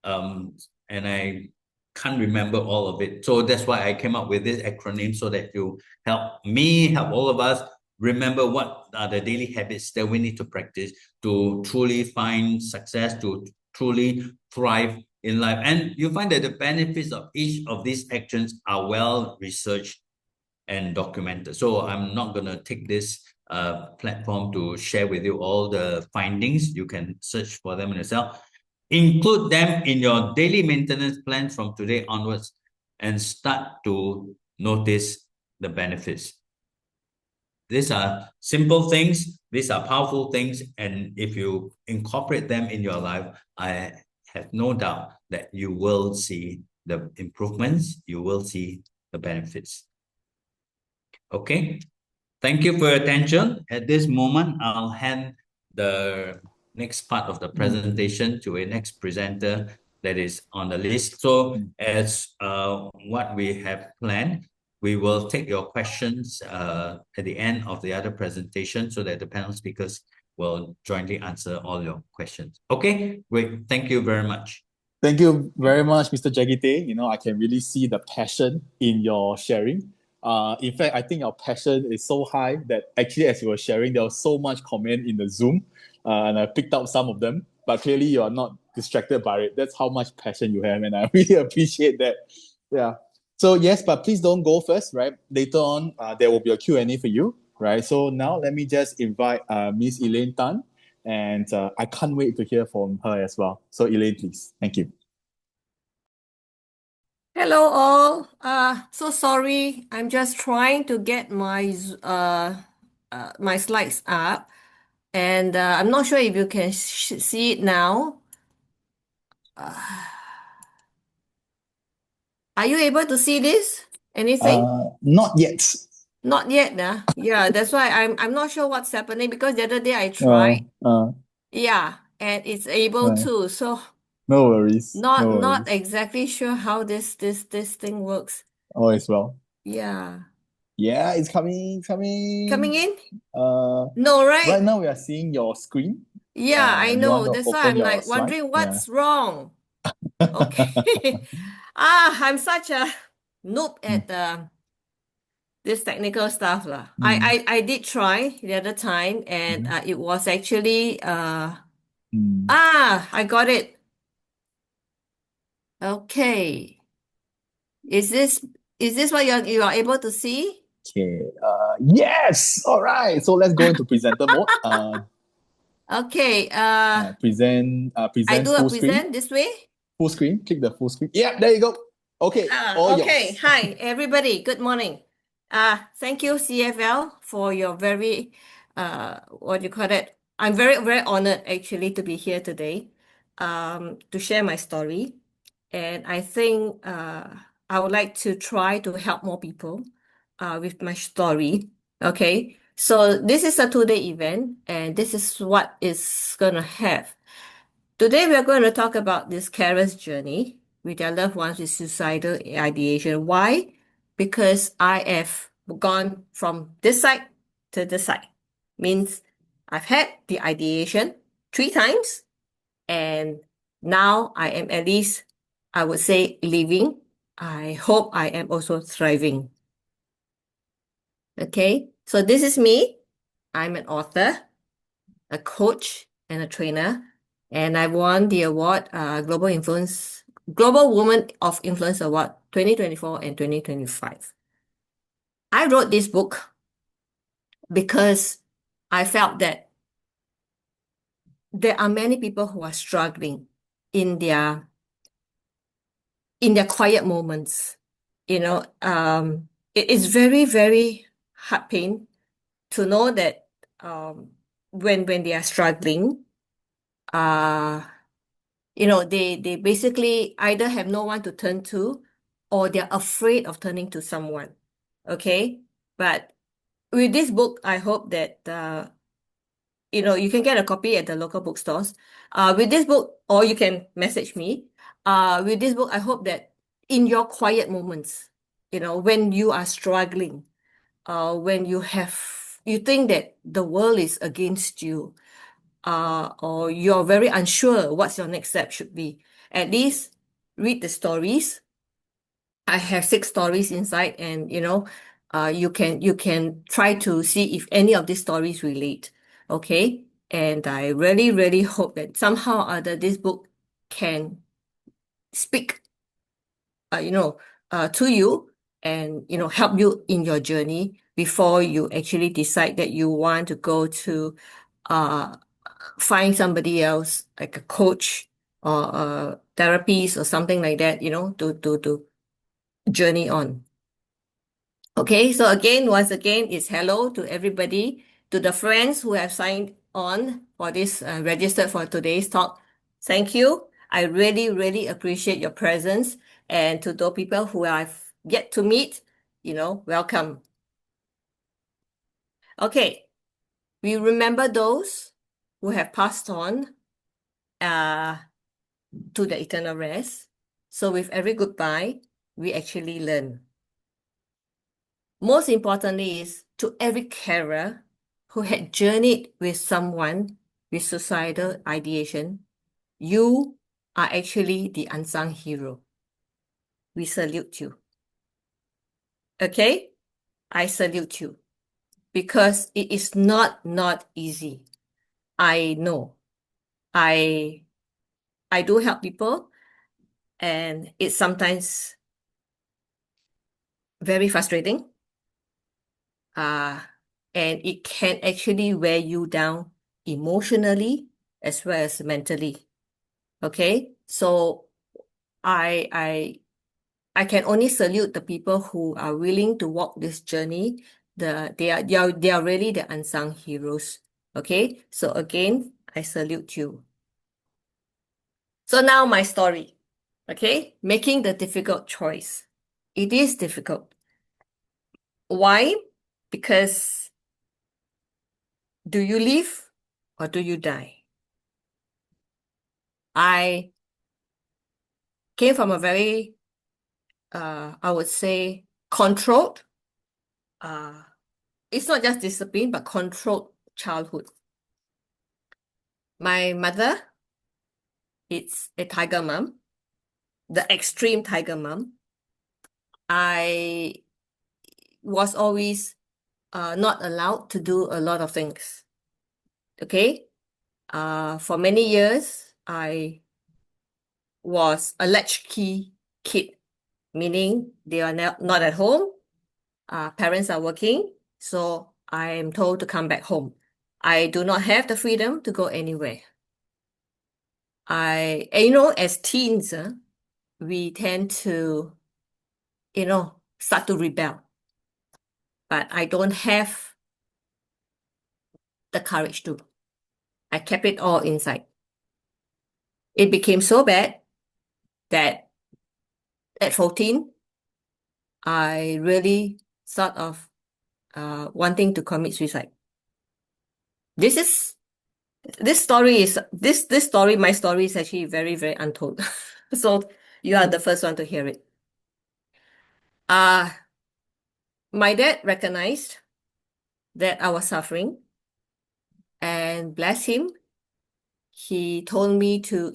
[SPEAKER 1] And I can't remember all of it. So that's why I came up with this acronym, so that you help me, help all of us remember what are the daily habits that we need to practice to truly find success, to truly thrive in life. And you find that the benefits of each of these actions are well researched and documented. So I'm not going to take this platform to share with you all the findings. You can search for them yourself. Include them in your daily maintenance plan from today onwards, and start to notice the benefits. These are simple things. These are powerful things. And if you incorporate them in your life, I have no doubt that you will see the improvements. You will see the benefits. Okay. Thank you for your attention. At this moment, I'll hand the next part of the presentation to a next presenter, that is on the list. So as what we have planned, we will take your questions at the end of the other presentation so that the panel speakers will jointly answer all your questions. Okay, great. Thank you very much.
[SPEAKER 2] Thank you very much, Mr. Jagite. I can really see the passion in your sharing. In fact, I think your passion is so high that actually, as you were sharing, there was so much comment in the Zoom, and I picked up some of them. But clearly, you are not distracted by it. That's how much passion you have, and I really appreciate that. Yeah. So yes, but please don't go first, right? Later on, there will be a Q&A for you, right? So now let me just invite Miss Elaine Tan, and I can't wait to hear from her as well. So Elaine, please. Thank you.
[SPEAKER 3] Hello all. So sorry. I'm just trying to get my slides up, and I'm not sure if you can see it now. Are you able to see this? Anything?
[SPEAKER 2] Not yet.
[SPEAKER 3] Not yet, Yeah, that's why I'm not sure what's happening because the other day I
[SPEAKER 2] Uh,
[SPEAKER 3] tried.
[SPEAKER 2] uh,
[SPEAKER 3] Yeah, and it's able
[SPEAKER 2] uh,
[SPEAKER 3] to. So
[SPEAKER 2] no worries.
[SPEAKER 3] not
[SPEAKER 2] No
[SPEAKER 3] not
[SPEAKER 2] worries.
[SPEAKER 3] exactly sure how this thing works.
[SPEAKER 2] All is well.
[SPEAKER 3] Yeah.
[SPEAKER 2] Yeah, it's coming,
[SPEAKER 3] Coming
[SPEAKER 2] coming.
[SPEAKER 3] in?
[SPEAKER 2] Uh,
[SPEAKER 3] No, right?
[SPEAKER 2] right now we are seeing your screen.
[SPEAKER 3] Yeah, I
[SPEAKER 2] You want
[SPEAKER 3] know.
[SPEAKER 2] to
[SPEAKER 3] That's why
[SPEAKER 2] open
[SPEAKER 3] I'm
[SPEAKER 2] your
[SPEAKER 3] like
[SPEAKER 2] slide?
[SPEAKER 3] wondering
[SPEAKER 2] Yeah.
[SPEAKER 3] what's wrong. Okay. I'm such a noob
[SPEAKER 2] Mm,
[SPEAKER 3] at this technical stuff lah.
[SPEAKER 2] mm,
[SPEAKER 3] I did try the other time and
[SPEAKER 2] mhm,
[SPEAKER 3] it was actually
[SPEAKER 2] mm.
[SPEAKER 3] I got it. Okay. Is this what you are able to see?
[SPEAKER 2] Okay. Yes. All right. So let's go into presenter mode.
[SPEAKER 3] Okay. I
[SPEAKER 2] Present
[SPEAKER 3] do a
[SPEAKER 2] full screen.
[SPEAKER 3] present this way.
[SPEAKER 2] Full screen. Click the full screen. Yeah, there you go. Okay. All
[SPEAKER 3] Okay.
[SPEAKER 2] yours.
[SPEAKER 3] Hi, everybody. Good morning. Thank you, CFL, for your very, what do you call it? I'm very, very honored actually to be here today, to share my story. And I think I would like to try to help more people with my story. Okay. So this is a 2-day event, and this is what it's gonna have. Today, we are going to talk about this carer's journey with their loved ones with suicidal ideation. Why? Because I have gone from this side to this side. Means I've had the ideation 3 times, and now I am at least, I would say, living. I hope I am also thriving. Okay, so this is me. I'm an author, a coach, and a trainer. And I won the award, Global Woman of Influence Award 2024 and 2025. I wrote this book because I felt that there are many people who are struggling in their quiet moments. It is very, very heart pain to know that when they are struggling, uh, they basically either have no one to turn to or they're afraid of turning to someone. Okay. But with this book, I hope that, you can get a copy at the local bookstores. With this book, or you can message me. With this book, I hope that in your quiet moments, when you are struggling, when you think that the world is against you, or you're very unsure what's your next step should be, at least read the stories. I have 6 stories inside, and you can try to see if any of these stories relate. Okay, and I really, really hope that somehow or other this book can speak, to you and help you in your journey before you actually decide that you want to go to uh find somebody else like a coach or a therapist or something like that, to journey on. Okay, so again, once again, it's hello to everybody, to the friends who have signed on for this, registered for today's talk. Thank you. I really, really appreciate your presence. And to those people who I've yet to meet, welcome. Okay, we remember those who have passed on. Uh, to the eternal rest. So with every goodbye, we actually learn. Most importantly is to every carer who had journeyed with someone with suicidal ideation, you are actually the unsung hero. We salute you. Okay? I salute you because it is not easy. I know. I do help people, and it's sometimes very frustrating. And it can actually wear you down emotionally as well as mentally. Okay? So I can only salute the people who are willing to walk this journey. They are really the unsung heroes. Okay? So again, I salute you. So now my story. Okay? Making the difficult choice. It is difficult. Why? Because do you live or do you die? I came from a very, I would say, controlled, it's not just discipline, but controlled childhood. My mother, it's a tiger mom, the extreme tiger mom. I was always not allowed to do a lot of things. Okay? For many years, I was a latchkey kid, meaning they are not at home. Parents are working, so I am told to come back home. I do not have the freedom to go anywhere. As teens, we tend to, start to rebel. But I don't have the courage to. I kept it all inside. It became so bad that at 14, I really thought of wanting to commit suicide. My story is actually very, very untold. So you are the first one to hear it. My dad recognized that I was suffering, and bless him, he told me to,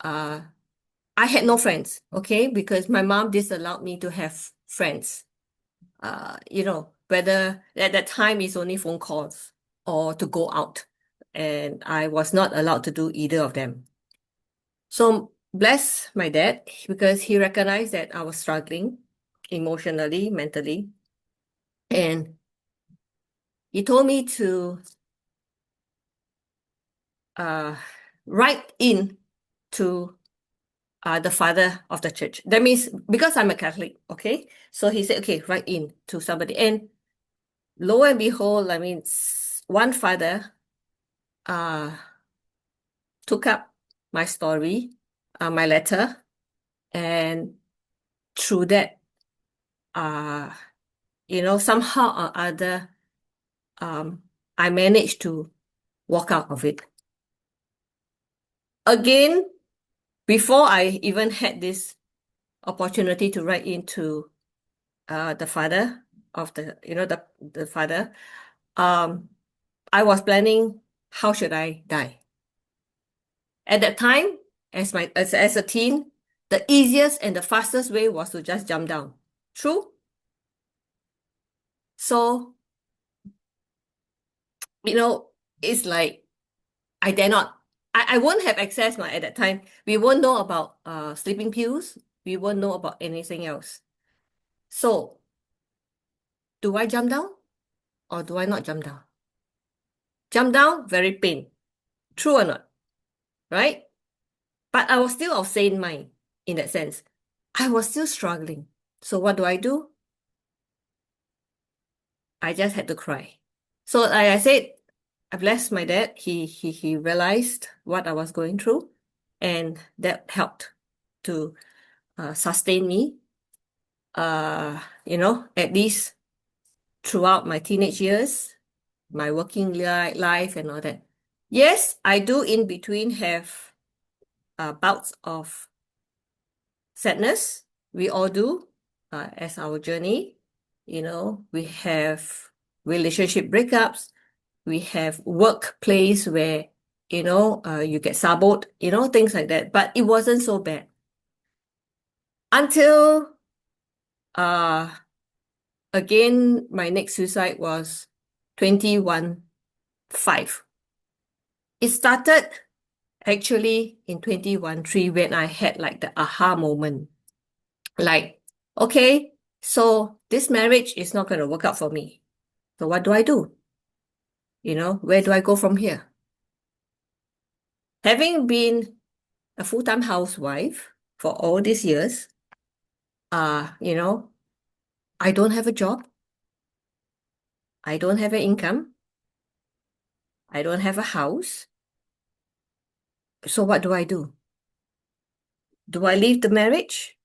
[SPEAKER 3] I had no friends, okay, because my mom disallowed me to have friends. Whether at that time it's only phone calls or to go out, and I was not allowed to do either of them. So bless my dad because he recognized that I was struggling emotionally, mentally, and he told me to write in to the father of the church. That means because I'm a Catholic, okay? So he said, okay, write in to somebody. And lo and behold, one father took up my story, my letter, and through that, somehow or other, I managed to walk out of it. Again, before I even had this opportunity to write into the father of the father, I was planning how should I die. At that time, as a teen, the easiest and the fastest way was to just jump down. True? So, it's like I dare not. I won't have access at that time. We won't know about sleeping pills. We won't know about anything else. So, do I jump down or do I not jump down? Jump down, very pain. True or not? Right? But I was still of sane mind in that sense. I was still struggling. So what do? I just had to cry. So like I said, I blessed my dad. He realized what I was going through, and that helped to sustain me. At least throughout my teenage years, my working life and all that. Yes, I do in between have bouts of sadness. We all do as our journey. We have relationship breakups. We have workplace where, you get saboed, things like that. But it wasn't so bad until, again, my next suicide was 21-5. It started actually in 21-3 when I had like the aha moment. Like, okay, so this marriage is not going to work out for me. So what do I do? Where do I go from here? Having been a full-time housewife for all these years, I don't have a job. I don't have an income. I don't have a house. So what do I do? Do I leave the marriage?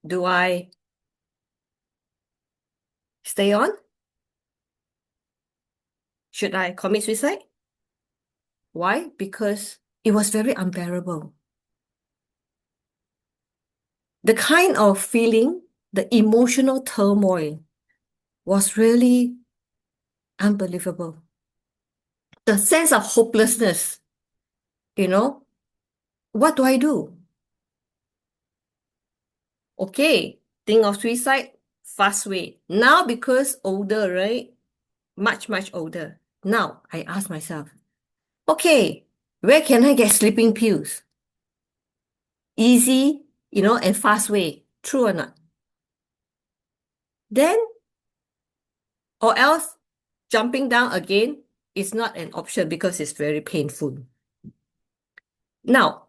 [SPEAKER 3] Do I stay on? Should I commit suicide? Why? Because it was very unbearable. The kind of feeling, the emotional turmoil was really unbelievable. The sense of hopelessness, what do I do? Okay, think of suicide, fast way. Now, because older, right? Much, much older. Now, I ask myself, okay, where can I get sleeping pills? Easy, and fast way. True or not? Then, or else, jumping down again is not an option because it's very painful. Now,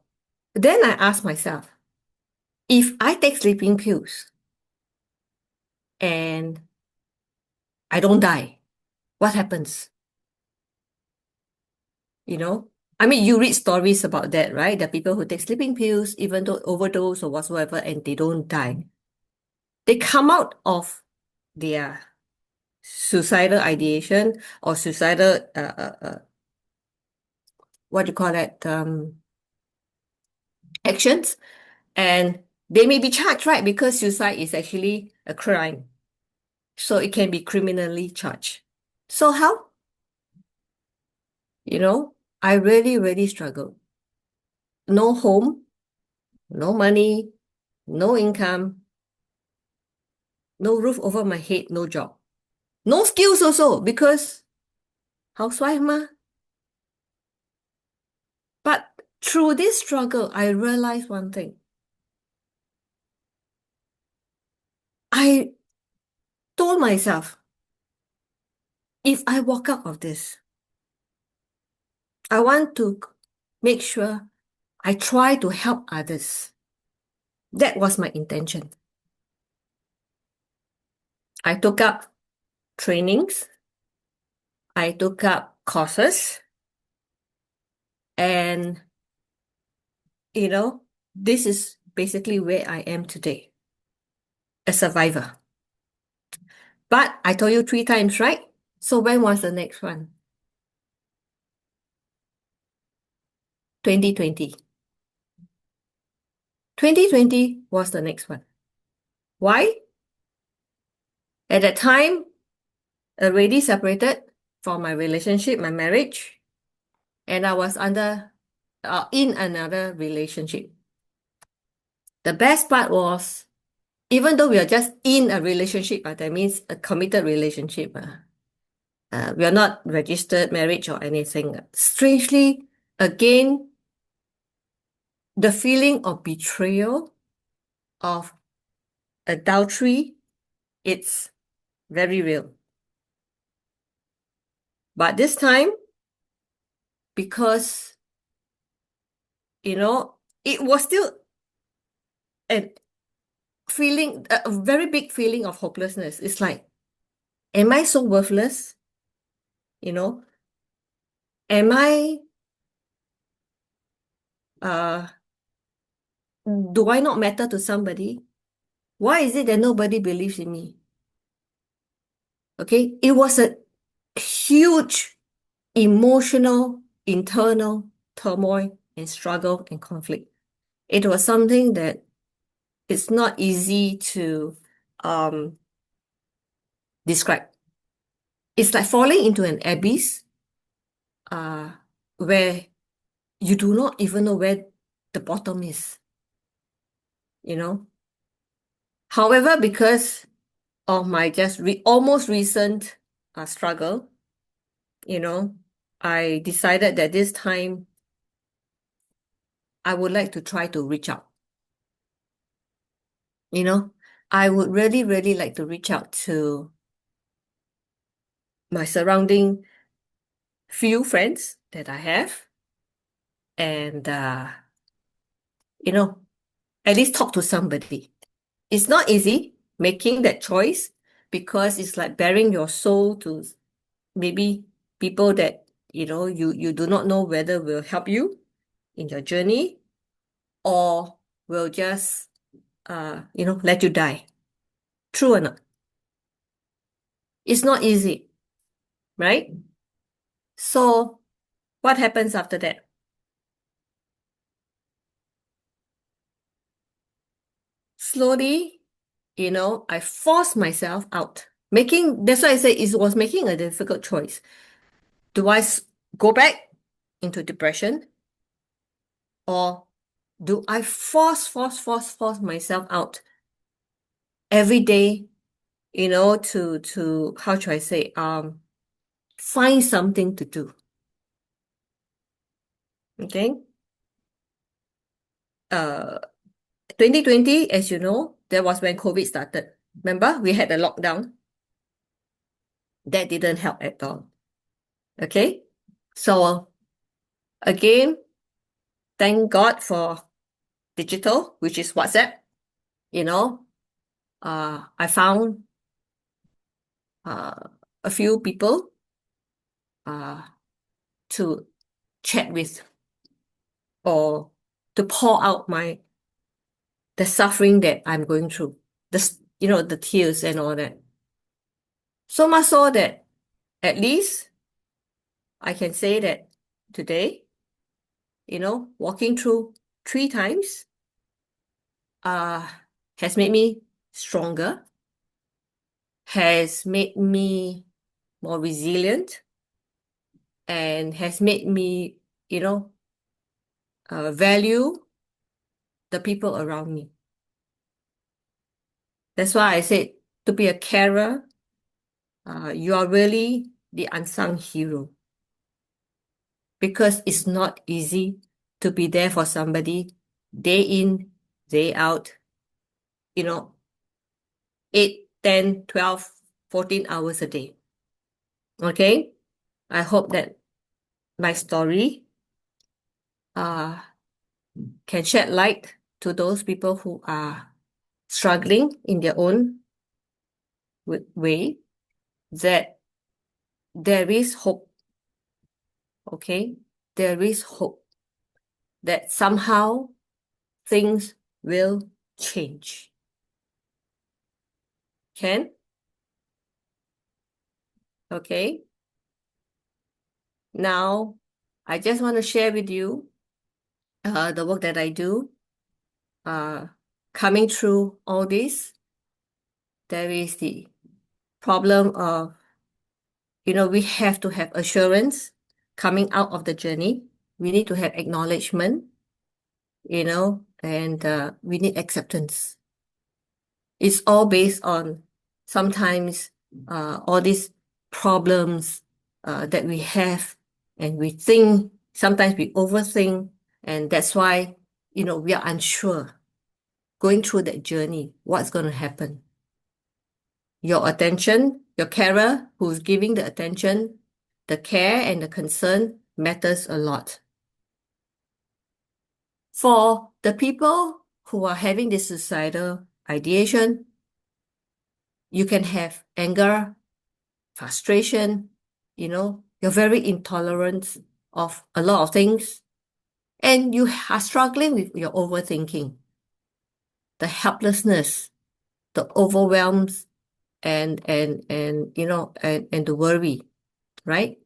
[SPEAKER 3] then I ask myself, if I take sleeping pills and I don't die, what happens? I mean, you read stories about that, right? There are people who take sleeping pills, even though overdose or whatsoever, and they don't die. They come out of their suicidal ideation or suicidal, what do you call that, actions, and they may be charged, right? Because suicide is actually a crime. So it can be criminally charged. So how? I really, really struggled. No home, no money, no income, no roof over my head, no job. No skills also because housewife ma. But through this struggle, I realized one thing. I told myself, if I walk out of this, I want to make sure I try to help others. That was my intention. I took up trainings. I took up courses. And, this is basically where I am today, a survivor. But I told you 3 times, right? So when was the next one? 2020. 2020 was the next one. Why? At that time, already separated from my relationship, my marriage, and I was in another relationship. The best part was, even though we are just in a relationship, that means a committed relationship, we are not registered marriage or anything. Strangely, again, the feeling of betrayal, of adultery, it's very real. But this time, because, it was still a very big feeling of hopelessness. It's like, am I so worthless? Am I, do I not matter to somebody? Why is it that nobody believes in me? Okay, it was a huge emotional, internal turmoil and struggle and conflict. It was something that it's not easy to describe. It's like falling into an abyss where you do not even know where the bottom is, you know. However, because of my just almost recent struggle, you know, I decided that this time I would like to try to reach out. You know, I would really, really like to reach out to my surrounding few friends that I have and, you know, at least talk to somebody. It's not easy making that choice because it's like bearing your soul to maybe people that, you know, you do not know whether will help you in your journey or will just, you know, let you die. True or not? It's not easy, right? So what happens after that? Slowly, you know, I forced myself out. That's why I say it was making a difficult choice. Do I go back into depression? Or do I force myself out every day, you know, to how should I say, find something to do. Okay. 2020, as you know, that was when COVID started. Remember, we had a lockdown. That didn't help at all. Okay. So again, thank God for digital, which is WhatsApp. You know, I found a few people to chat with or to pour out the suffering that I'm going through, you know, the tears and all that. So much so that at least I can say that today, you know, walking through 3 times has made me stronger, has made me more resilient, and has made me, you know, value the people around me. That's why I said to be a carer, you are really the unsung hero because it's not easy to be there for somebody day in, day out, you know, 8, 10, 12, 14 hours a day. Okay? I hope that my story can shed light to those people who are struggling in their own way, that there is hope. Okay? There is hope that somehow things will change. Can? Okay? Now, I just want to share with you the work that I do. Coming through all this, there is the problem of, you know, we have to have assurance coming out of the journey. We need to have acknowledgement, you know, and we need acceptance. It's all based on sometimes all these problems that we have, and we think, sometimes we overthink, and that's why, you know, we are unsure going through that journey, what's going to happen. Your attention, your carer who's giving the attention, the care and the concern matters a lot. For the people who are having this suicidal ideation, you can have anger, frustration, you know, you're very intolerant of a lot of things, and you are struggling with your overthinking, the helplessness, the overwhelms, and you know, and the worry, right?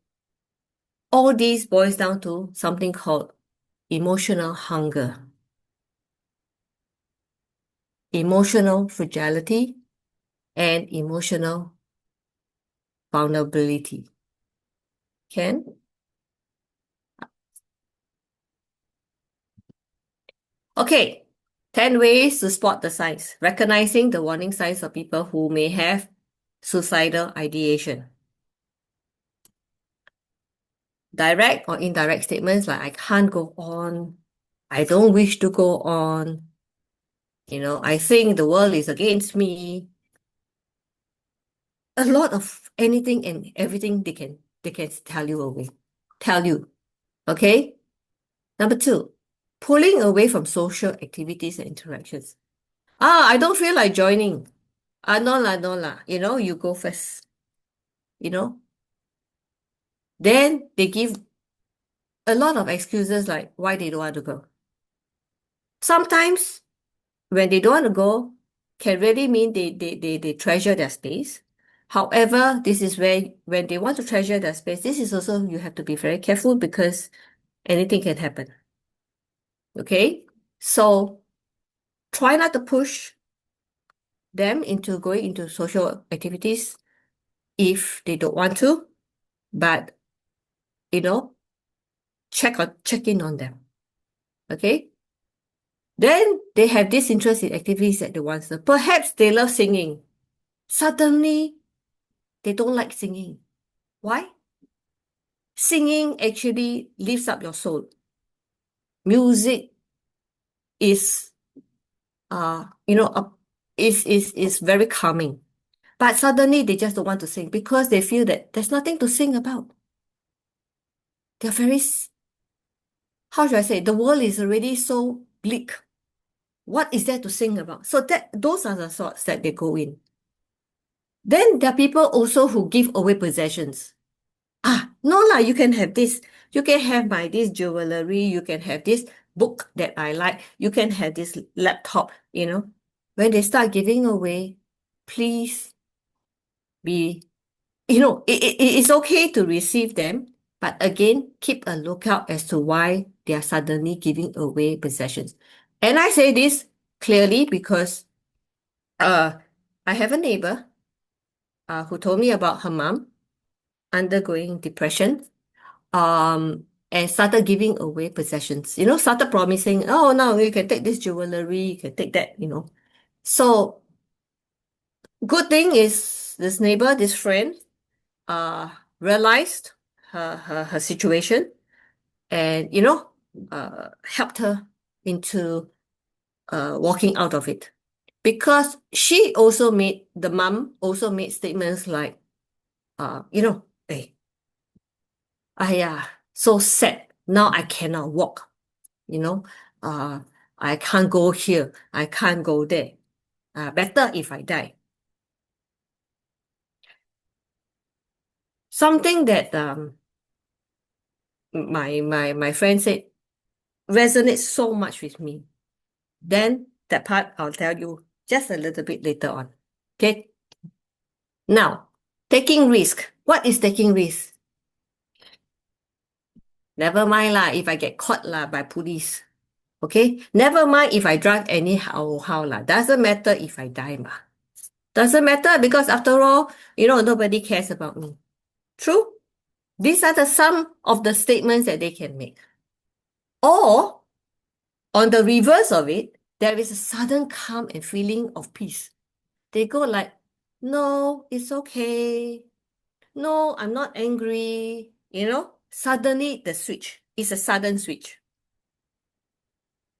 [SPEAKER 3] All these boils down to something called emotional hunger, emotional fragility, and emotional vulnerability. Can? Okay, 10 ways to spot the signs. Recognizing the warning signs of people who may have suicidal ideation. Direct or indirect statements like, I can't go on, I don't wish to go on, I think the world is against me. A lot of anything and everything they can tell you. Okay? Number two, pulling away from social activities and interactions. I don't feel like joining. No lah, no lah. You go first. You know? Then they give a lot of excuses like why they don't want to go. Sometimes when they don't want to go, can really mean they treasure their space. However, this is where when they want to treasure their space, this is also you have to be very careful because anything can happen. Okay? So try not to push them into going into social activities if they don't want to, but check in on them. Okay? Then they have this interest in activities that they want to. Perhaps they love singing. Suddenly, they don't like singing. Why? Singing actually lifts up your soul. Music is, is very calming. But suddenly they just don't want to sing because they feel that there's nothing to sing about. They're very, how should I say, the world is already so bleak. What is there to sing about? So those are the thoughts that they go in. Then there are people also who give away possessions. No lah, you can have this. You can have this jewelry. You can have this book that I like. You can have this laptop, When they start giving away, please be, it's okay to receive them, but again, keep a lookout as to why they are suddenly giving away possessions. And I say this clearly because I have a neighbor who told me about her mom undergoing depression, and started giving away possessions. Started promising, oh, no, you can take this jewelry, you can take that, So, good thing is this neighbor, this friend, realized her situation and, helped her into walking out of it. Because the mom also made statements like, hey, so sad. Now I cannot walk. I can't go here. I can't go there. Better if I die. Something that my friend said resonates so much with me. Then that part I'll tell you just a little bit later on. Okay. Now, taking risk. What is taking risk? Never mind lah if I get caught lah by police. Okay? Never mind if I drive anyhow how lah. Doesn't matter if I die ma. Doesn't matter because after all, nobody cares about me. True? These are some of the statements that they can make. Or, on the reverse of it, there is a sudden calm and feeling of peace. They go like, no, it's okay. No, I'm not angry. Suddenly the switch. It's a sudden switch.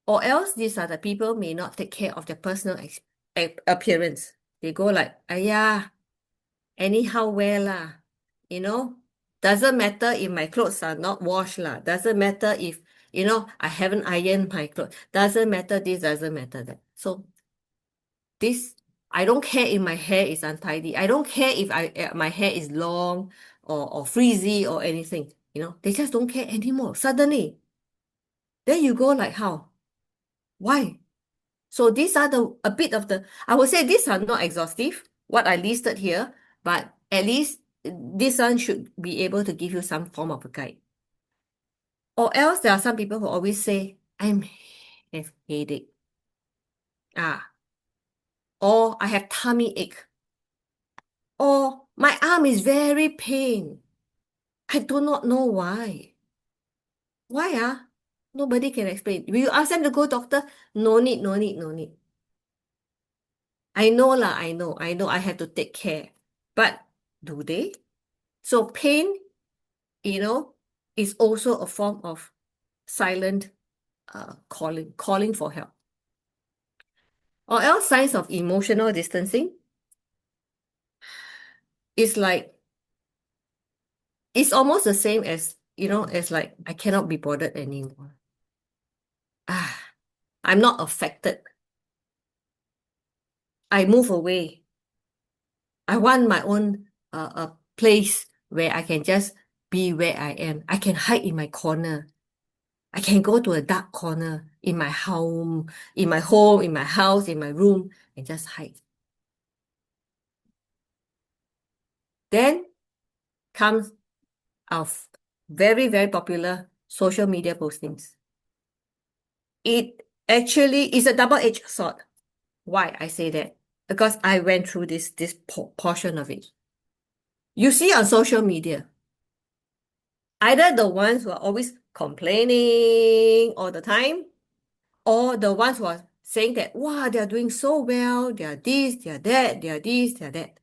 [SPEAKER 3] Or else these are the people may not take care of their personal appearance. They go like, anyhow wear lah. Doesn't matter if my clothes are not washed lah. Doesn't matter if, I haven't ironed my clothes. Doesn't matter this, doesn't matter that. So this, I don't care if my hair is untidy. I don't care if my hair is long or frizzy or anything. They just don't care anymore. Suddenly. Then you go like, how? Why? So these are a bit of I would say these are not exhaustive, what I listed here, but at least this one should be able to give you some form of a guide. Or else there are some people who always say, I have headache. Or I have tummy ache. Or my arm is very pain. I do not know why. Why? Nobody can explain. Will you ask them to go doctor? No need, no need, no need. I know lah, I know I have to take care. But do they? So pain, is also a form of silent calling for help. Or else signs of emotional distancing is like, it's almost the same as, as like, I cannot be bothered anymore. I'm not affected. I move away. I want my own place where I can just be where I am. I can hide in my corner. I can go to a dark corner in my home, in my house, in my room, and just hide. Then comes our very, very popular social media postings. It actually is a double-edged sword. Why I say that? Because I went through this portion of it. You see on social media, either the ones who are always complaining all the time, or the ones who are saying that, wow, they are doing so well, they are this, they are that, they are this, they are that.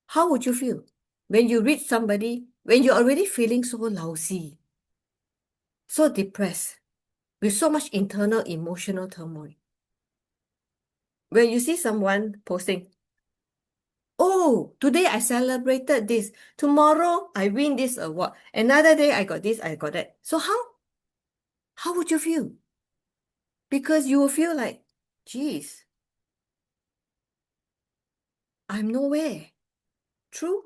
[SPEAKER 3] How would you feel when you read somebody, when you're already feeling so lousy, so depressed, with so much internal emotional turmoil? When you see someone posting, oh, today I celebrated this, tomorrow I win this award, another day I got this, I got that. So how would you feel? Because you will feel like, geez, I'm nowhere. True?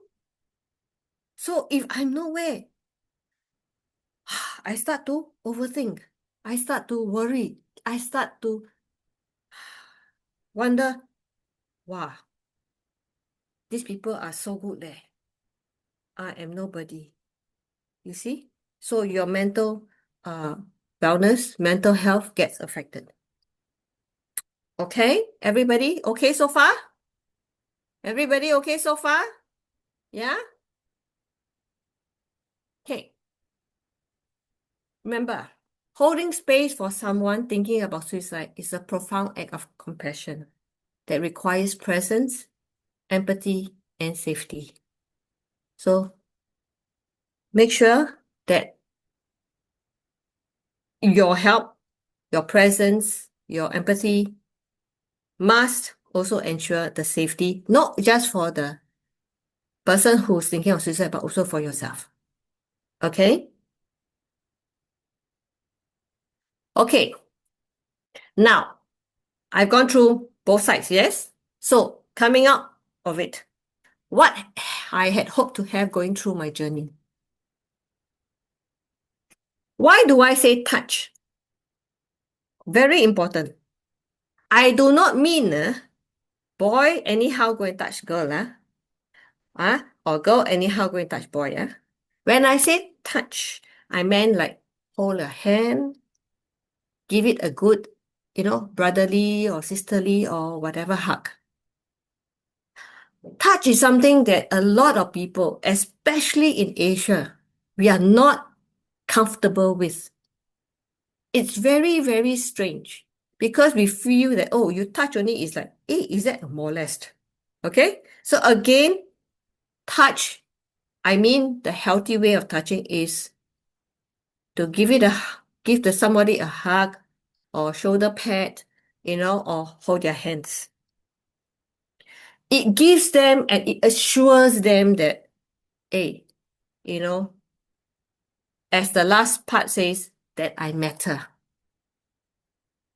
[SPEAKER 3] So if I'm nowhere, I start to overthink. I start to worry. I start to wonder, wow, these people are so good there. I am nobody. You see? So your mental wellness, mental health gets affected. Okay? Everybody okay so far? Everybody okay so far? Yeah? Okay. Remember, holding space for someone thinking about suicide is a profound act of compassion that requires presence, empathy, and safety. So make sure that your help, your presence, your empathy must also ensure the safety, not just for the person who's thinking of suicide, but also for yourself. Okay? Okay. Now, I've gone through both sides, yes? So, coming out of it, what I had hoped to have going through my journey. Why do I say touch? Very important. I do not mean boy anyhow go and touch girl, or girl anyhow go and touch boy. When I say touch, I meant like hold a hand, give it a good, brotherly or sisterly or whatever hug. Touch is something that a lot of people, especially in Asia, we are not comfortable with. It's very, very strange because we feel that, oh, you touch only is like, hey, is that a molest? Okay? So again, touch, I mean, the healthy way of touching is to give somebody a hug or shoulder pat, or hold their hands. It gives them and it assures them that, hey, as the last part says, that I matter.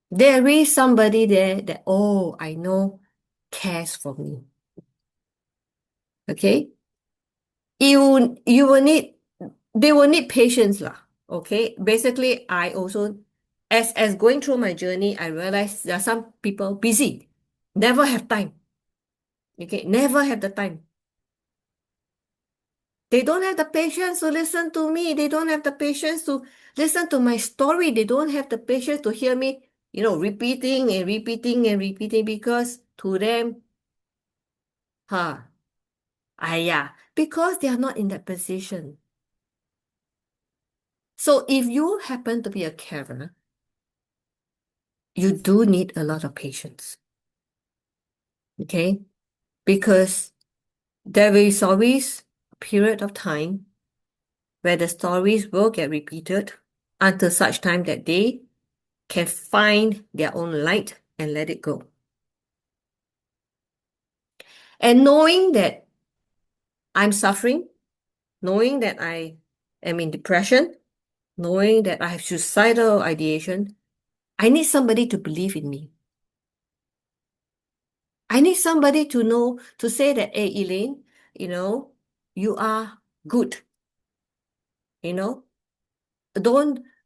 [SPEAKER 3] There is somebody there that, oh, I know, cares for me. Okay? They will need patience lah. Okay? Basically, I also, as going through my journey, I realized there are some people busy, never have time. Okay? Never have the time. They don't have the patience to listen to me. They don't have the patience to listen to my story. They don't have the patience to hear me, repeating and repeating and repeating because to them, because they are not in that position. So if you happen to be a carer, you do need a lot of patience. Okay? Because there is always a period of time where the stories will get repeated until such time that they can find their own light and let it go. And knowing that I'm suffering, knowing that I am in depression, knowing that I have suicidal ideation, I need somebody to believe in me. I need somebody to know, to say that, hey, Elaine, you are good. No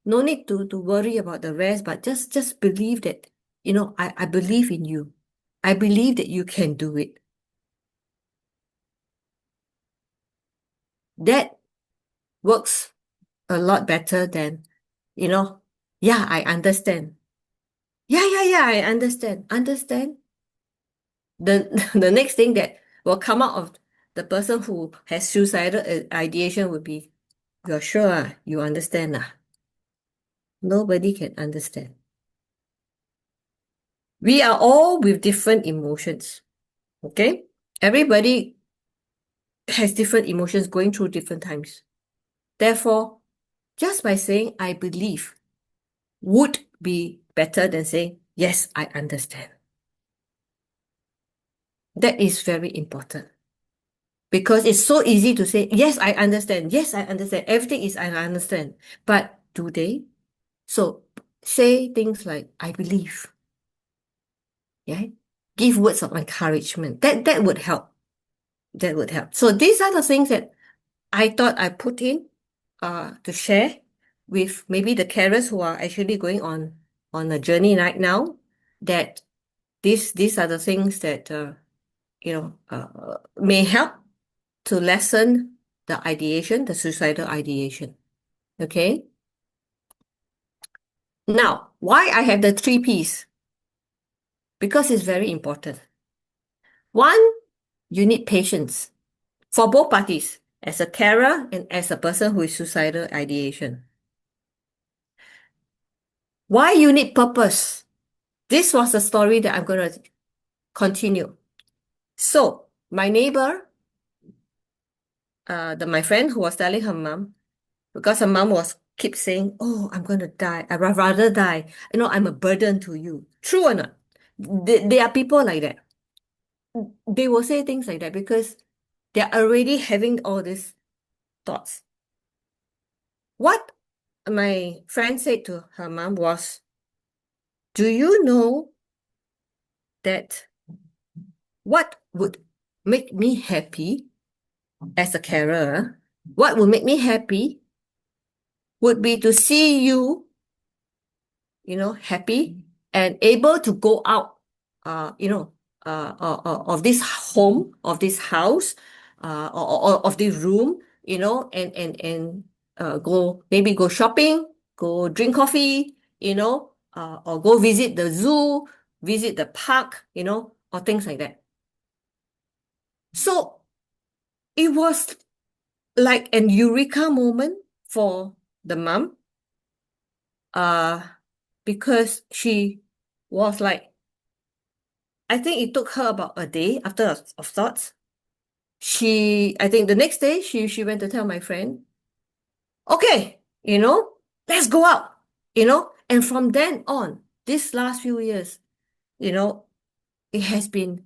[SPEAKER 3] need to worry about the rest, but just believe that, I believe in you. I believe that you can do it. That works a lot better than, yeah, I understand. Yeah, I understand. Understand? The the next thing that will come out of the person who has suicidal ideation would be, you're sure you understand? Nobody can understand. We are all with different emotions. Okay? Everybody has different emotions going through different times. Therefore, just by saying I believe would be better than saying yes, I understand. That is very important. Because it's so easy to say, yes, I understand. Yes, I understand. Everything is I understand. But do they? So say things like, I believe. Yeah. Give words of encouragement. That would help. That would help. So these are the things that I thought I put in to share with maybe the carers who are actually going on a journey right now, that these are the things that may help to lessen the ideation, the suicidal ideation. Okay? Now, why I have the 3 Ps? Because it's very important. One, you need patience for both parties, as a carer and as a person who is suicidal ideation. Why you need purpose? This was a story that I'm going to continue. So, my neighbor, my friend who was telling her mom, because her mom was keep saying, oh, I'm going to die. I'd rather die. I'm a burden to you. True or not? There are people like that. They will say things like that because they're already having all these thoughts. What my friend said to her mom was, do you know that what would make me happy as a carer? What would make me happy would be to see you, happy and able to go out, of this home, of this house, or of this room, and maybe go shopping, go drink coffee, or go visit the zoo, visit the park, or things like that. So it was like an eureka moment for the mom, because she was like, I think it took her about a day after of thoughts. I think the next day she went to tell my friend, okay, let's go out, and from then on, this last few years, it has been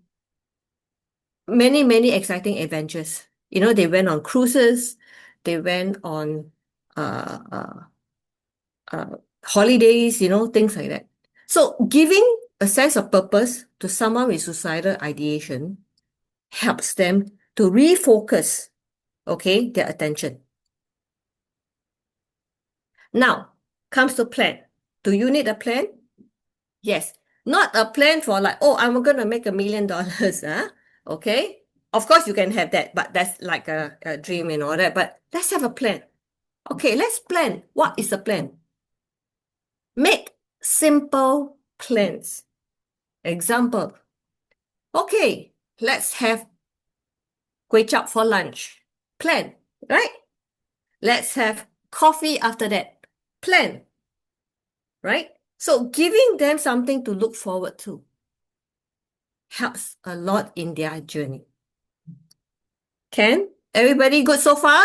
[SPEAKER 3] many, many exciting adventures. They went on cruises, they went on holidays, things like that. So giving a sense of purpose to someone with suicidal ideation helps them to refocus, okay, their attention. Now, comes to plan. Do you need a plan? Yes. Not a plan for like, oh, I'm going to make $1 million, huh? Okay? Of course, you can have that, but that's like a dream and all that. But let's have a plan. Okay, let's plan. What is the plan? Make simple plans. Example. Okay, let's have kway chap for lunch. Plan, right? Let's have coffee after that. Plan, right? So giving them something to look forward to helps a lot in their journey. Can everybody good so far?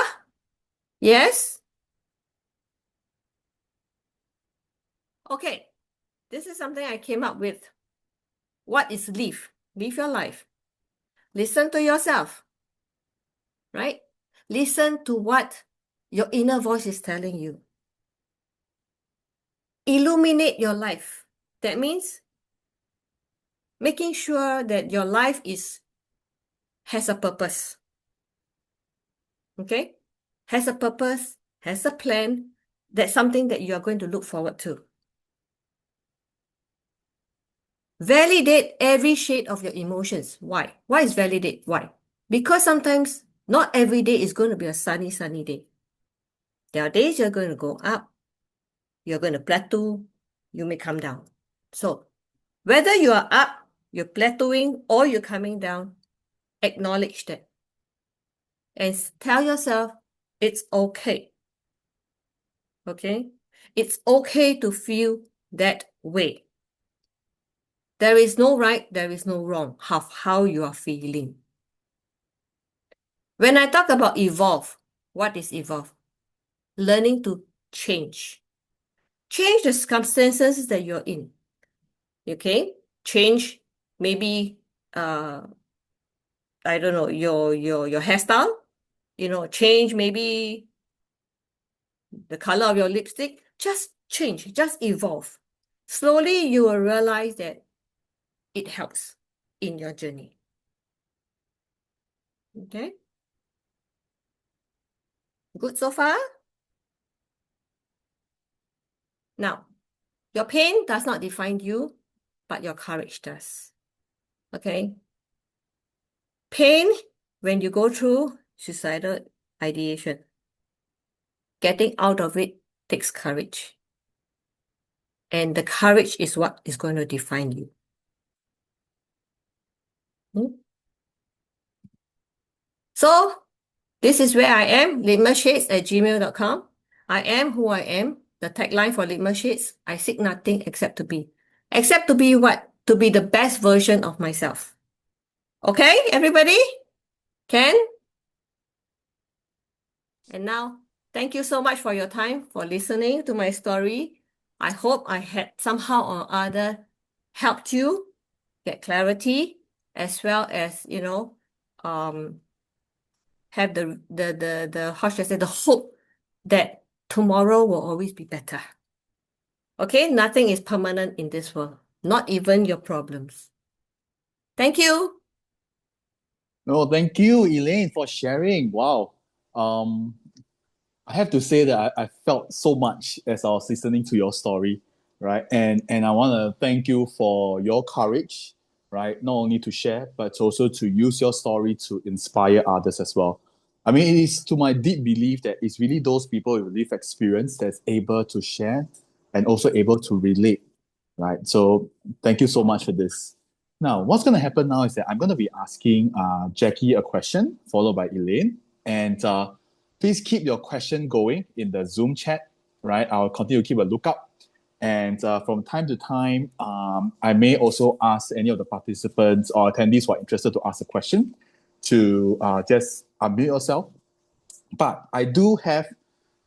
[SPEAKER 3] Yes? Okay, this is something I came up with. What is live? Live your life. Listen to yourself, right? Listen to what your inner voice is telling you. Illuminate your life. That means making sure that your life has a purpose. Okay? Has a purpose, has a plan. That's something that you are going to look forward to. Validate every shade of your emotions. Why? Why is validate? Why? Because sometimes not every day is going to be a sunny day. There are days you're going to go up, you're going to plateau, you may come down. So whether you are up, you're plateauing, or you're coming down, acknowledge that. And tell yourself it's okay. Okay? It's okay to feel that way. There is no right, there is no wrong of how you are feeling. When I talk about evolve, what is evolve? Learning to change. Change the circumstances that you're in. Okay? Change maybe I don't know, your hairstyle, change maybe the color of your lipstick. Just change, just evolve. Slowly you will realize that it helps in your journey. Okay? Good so far? Now, your pain does not define you, but your courage does. Okay? Pain, when you go through suicidal ideation, getting out of it takes courage. And the courage is what is going to define you. So, this is where I am, litmusshades@gmail.com. I am who I am. The tagline for Litmus Shades, I seek nothing except to be. Except to be what? To be the best version of myself. Okay, everybody? Can? And now, thank you so much for your time, for listening to my story. I hope I had somehow or other helped you get clarity, as well as, have the how should I say, the hope that tomorrow will always be better. Okay, nothing is permanent in this world, not even your problems. Thank you.
[SPEAKER 2] No, thank you, Elaine, for sharing. Wow. I have to say that I felt so much as I was listening to your story, right? And I want to thank you for your courage, right? Not only to share, but also to use your story to inspire others as well. I mean, it is to my deep belief that it's really those people with lived experience that's able to share and also able to relate, right? So thank you so much for this. Now, what's going to happen now is that I'm going to be asking Jackie a question, followed by Elaine. And please keep your question going in the Zoom chat, right? I'll continue to keep a lookout. And from time to time, I may also ask any of the participants or attendees who are interested to ask a question to just unmute yourself. But I do have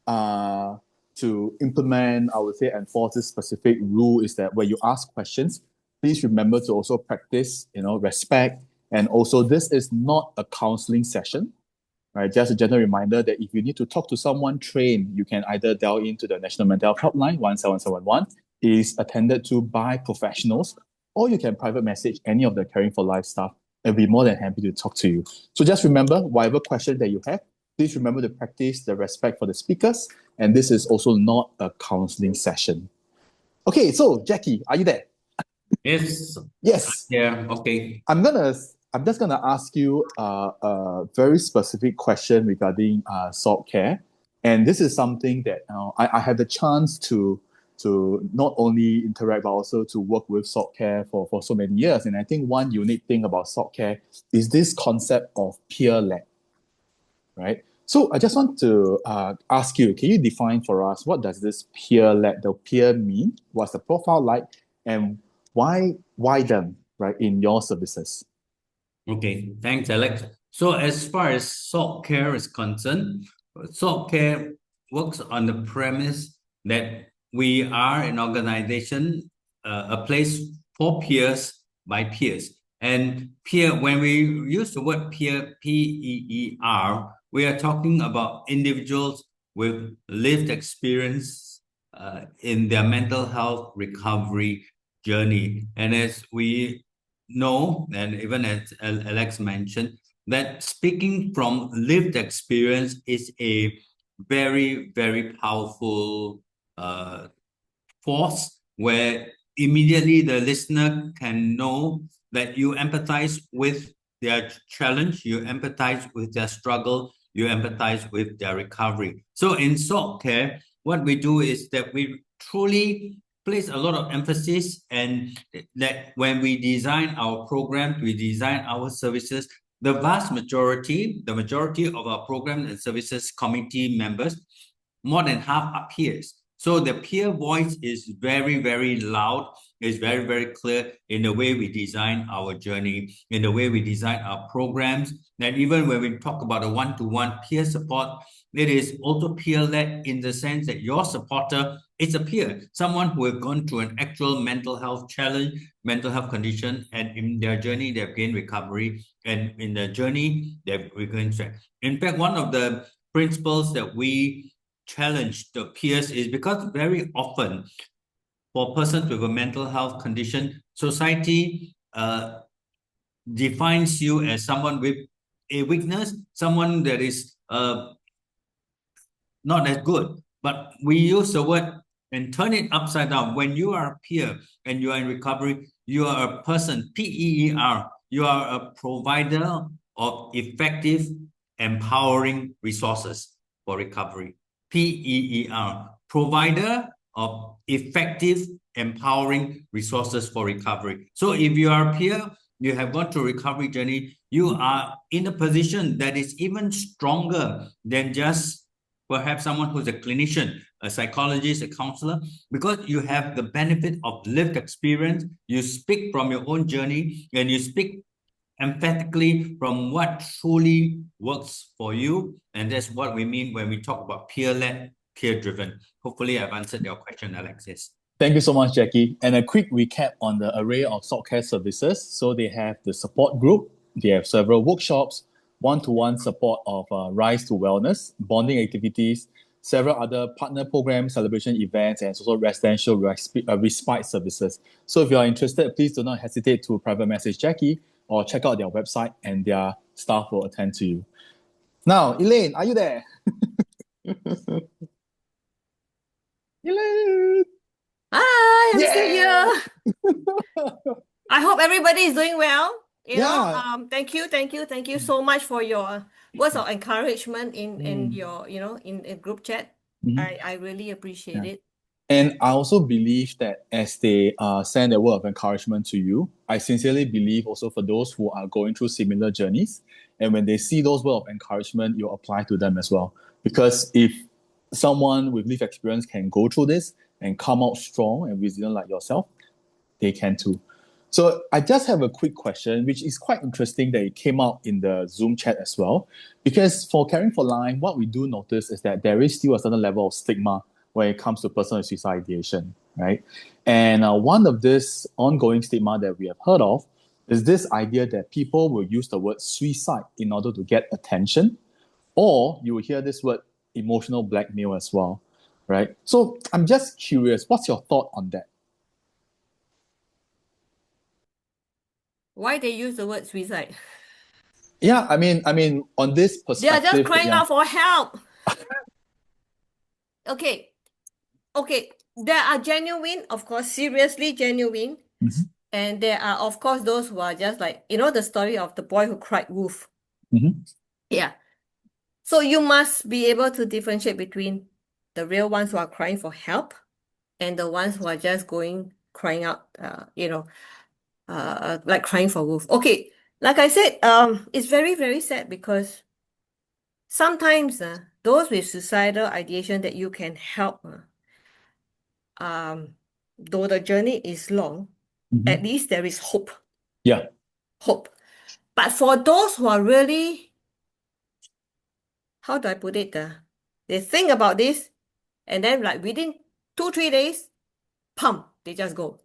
[SPEAKER 2] to implement, I would say, enforce this specific rule is that when you ask questions, please remember to also practice, respect. And also, this is not a counseling session, right? Just a general reminder that if you need to talk to someone trained, you can either dial into the National Mental Health Helpline 1771. It is attended to by professionals, or you can private message any of the Caring for Life staff. They'll be more than happy to talk to you. So just remember, whatever question that you have, please remember to practice the respect for the speakers. And this is also not a counseling session. Okay, so Jackie, are you there?
[SPEAKER 1] Yes.
[SPEAKER 2] Yes.
[SPEAKER 1] Yeah, okay.
[SPEAKER 2] I'm gonna I'm just going to ask you a very specific question regarding SOC care. And this is something that I had the chance to not only interact, but also to work with SOC care for so many years. And I think one unique thing about SOC care is this concept of peer-led, right? So I just want to ask you, can you define for us, what does this peer-led, the peer mean? What's the profile like? And why them, right, in your services?
[SPEAKER 1] Okay, thanks, Alex. So as far as SOC care is concerned, SOC care works on the premise that we are an organization, a place for peers by peers. And peer, when we use the word peer, P-E-E-R, we are talking about individuals with lived experience in their mental health recovery journey. And as we know, and even as Alex mentioned, that speaking from lived experience is a very, very powerful force where immediately the listener can know that you empathize with their challenge, you empathize with their struggle, you empathize with their recovery. So in SOC care, what we do is that we truly place a lot of emphasis, and that when we design our program, we design our services, the majority of our programs and services committee members, more than half are peers. So the peer voice is very, very loud, is very, very clear in the way we design our journey, in the way we design our programs. And even when we talk about a one-to-one peer support, it is also peer-led in the sense that your supporter is a peer, someone who has gone through an actual mental health challenge, mental health condition, and in their journey, they've gained recovery, and in their journey, they've regained strength. In fact, one of the principles that we challenge the peers is because very often for persons with a mental health condition, society defines you as someone with a weakness, someone that is not as good. But we use the word and turn it upside down. When you are a peer and you are in recovery, you are a person, P-E-E-R, you are a provider of effective, empowering resources for recovery. P-E-E-R, provider of effective, empowering resources for recovery. So if you are a peer, you have gone through a recovery journey, you are in a position that is even stronger than just perhaps someone who's a clinician, a psychologist, a counselor, because you have the benefit of lived experience, you speak from your own journey, and you speak emphatically from what truly works for you. And that's what we mean when we talk about peer-led, peer-driven. Hopefully I've answered your question, Alexis.
[SPEAKER 2] Thank you so much, Jackie. And a quick recap on the array of SOC care services. So they have the support group, they have several workshops, one-to-one support of Rise to Wellness, bonding activities, several other partner programs, celebration events, and also residential respite services. So if you are interested, please do not hesitate to private message Jackie or check out their website, and their staff will attend to you. Now, Elaine, are you there? Elaine!
[SPEAKER 3] Hi, I'm still
[SPEAKER 2] Yeah!
[SPEAKER 3] here. I hope everybody is doing well.
[SPEAKER 2] Yeah.
[SPEAKER 3] Thank you so much for your words of encouragement in your, in group chat.
[SPEAKER 2] Mhm.
[SPEAKER 3] I really appreciate
[SPEAKER 2] Yeah.
[SPEAKER 3] it.
[SPEAKER 2] And I also believe that as they send a word of encouragement to you, I sincerely believe also for those who are going through similar journeys, and when they see those words of encouragement, you apply to them as well. Because if someone with lived experience can go through this and come out strong and resilient like yourself, they can too. So I just have a quick question, which is quite interesting that it came out in the Zoom chat as well. Because for Caring for Life, what we do notice is that there is still a certain level of stigma when it comes to personal suicide ideation, right? And one of this ongoing stigma that we have heard of is this idea that people will use the word suicide in order to get attention, or you will hear this word emotional blackmail as well, right? So I'm just curious, what's your thought on that?
[SPEAKER 3] Why they use the word suicide?
[SPEAKER 2] Yeah, I mean, on this
[SPEAKER 3] They are just
[SPEAKER 2] perspective,
[SPEAKER 3] crying
[SPEAKER 2] yeah.
[SPEAKER 3] out for help. Okay, there are genuine, of course, seriously genuine
[SPEAKER 2] Mhm.
[SPEAKER 3] And there are, of course, those who are just like, you know, the story of the boy who cried wolf.
[SPEAKER 2] Mhm.
[SPEAKER 3] Yeah. So you must be able to differentiate between the real ones who are crying for help and the ones who are just crying out, like crying for wolf. Okay, like I said, it's very, very sad because sometimes those with suicidal ideation that you can help, though the journey is long, at
[SPEAKER 2] Mhm.
[SPEAKER 3] least there is hope.
[SPEAKER 2] Yeah.
[SPEAKER 3] Hope. But for those who are really, how do I put it? They think about this and then like within 2, 3 days, pump, they just go.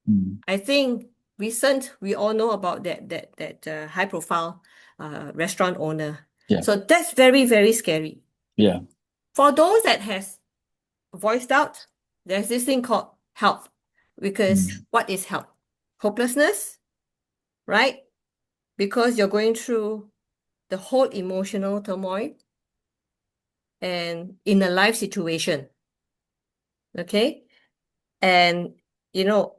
[SPEAKER 2] Mm.
[SPEAKER 3] I think we all know about that high profile restaurant owner.
[SPEAKER 2] Yeah.
[SPEAKER 3] So that's very, very scary.
[SPEAKER 2] Yeah.
[SPEAKER 3] For those that has voiced out, there's this thing called help. Because
[SPEAKER 2] Mm.
[SPEAKER 3] what is help? Hopelessness, right? Because you're going through the whole emotional turmoil and in a life situation. Okay? And you know,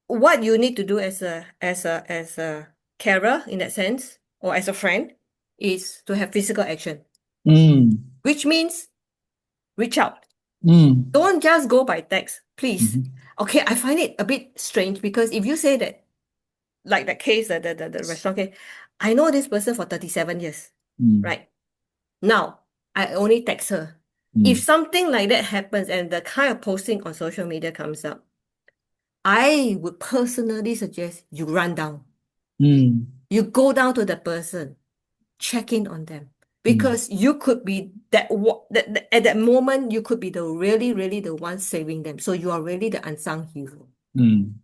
[SPEAKER 3] what you need to do as a carer in that sense, or as a friend, is to have physical action,
[SPEAKER 2] Mm.
[SPEAKER 3] which means reach out.
[SPEAKER 2] Mm.
[SPEAKER 3] Don't just go by text, please.
[SPEAKER 2] Mhm.
[SPEAKER 3] Okay, I find it a bit strange because if you say that, like that case, the restaurant case, I know this person for 37 years,
[SPEAKER 2] Mm.
[SPEAKER 3] right? Now, I only text her.
[SPEAKER 2] Mm.
[SPEAKER 3] If something like that happens and the kind of posting on social media comes up, I would personally suggest you run down.
[SPEAKER 2] Mm.
[SPEAKER 3] You go down to the person, check in on them.
[SPEAKER 2] Mm.
[SPEAKER 3] Because you could be at that moment, you could be the really, really the one saving them. So you are really the unsung hero.
[SPEAKER 2] Mm.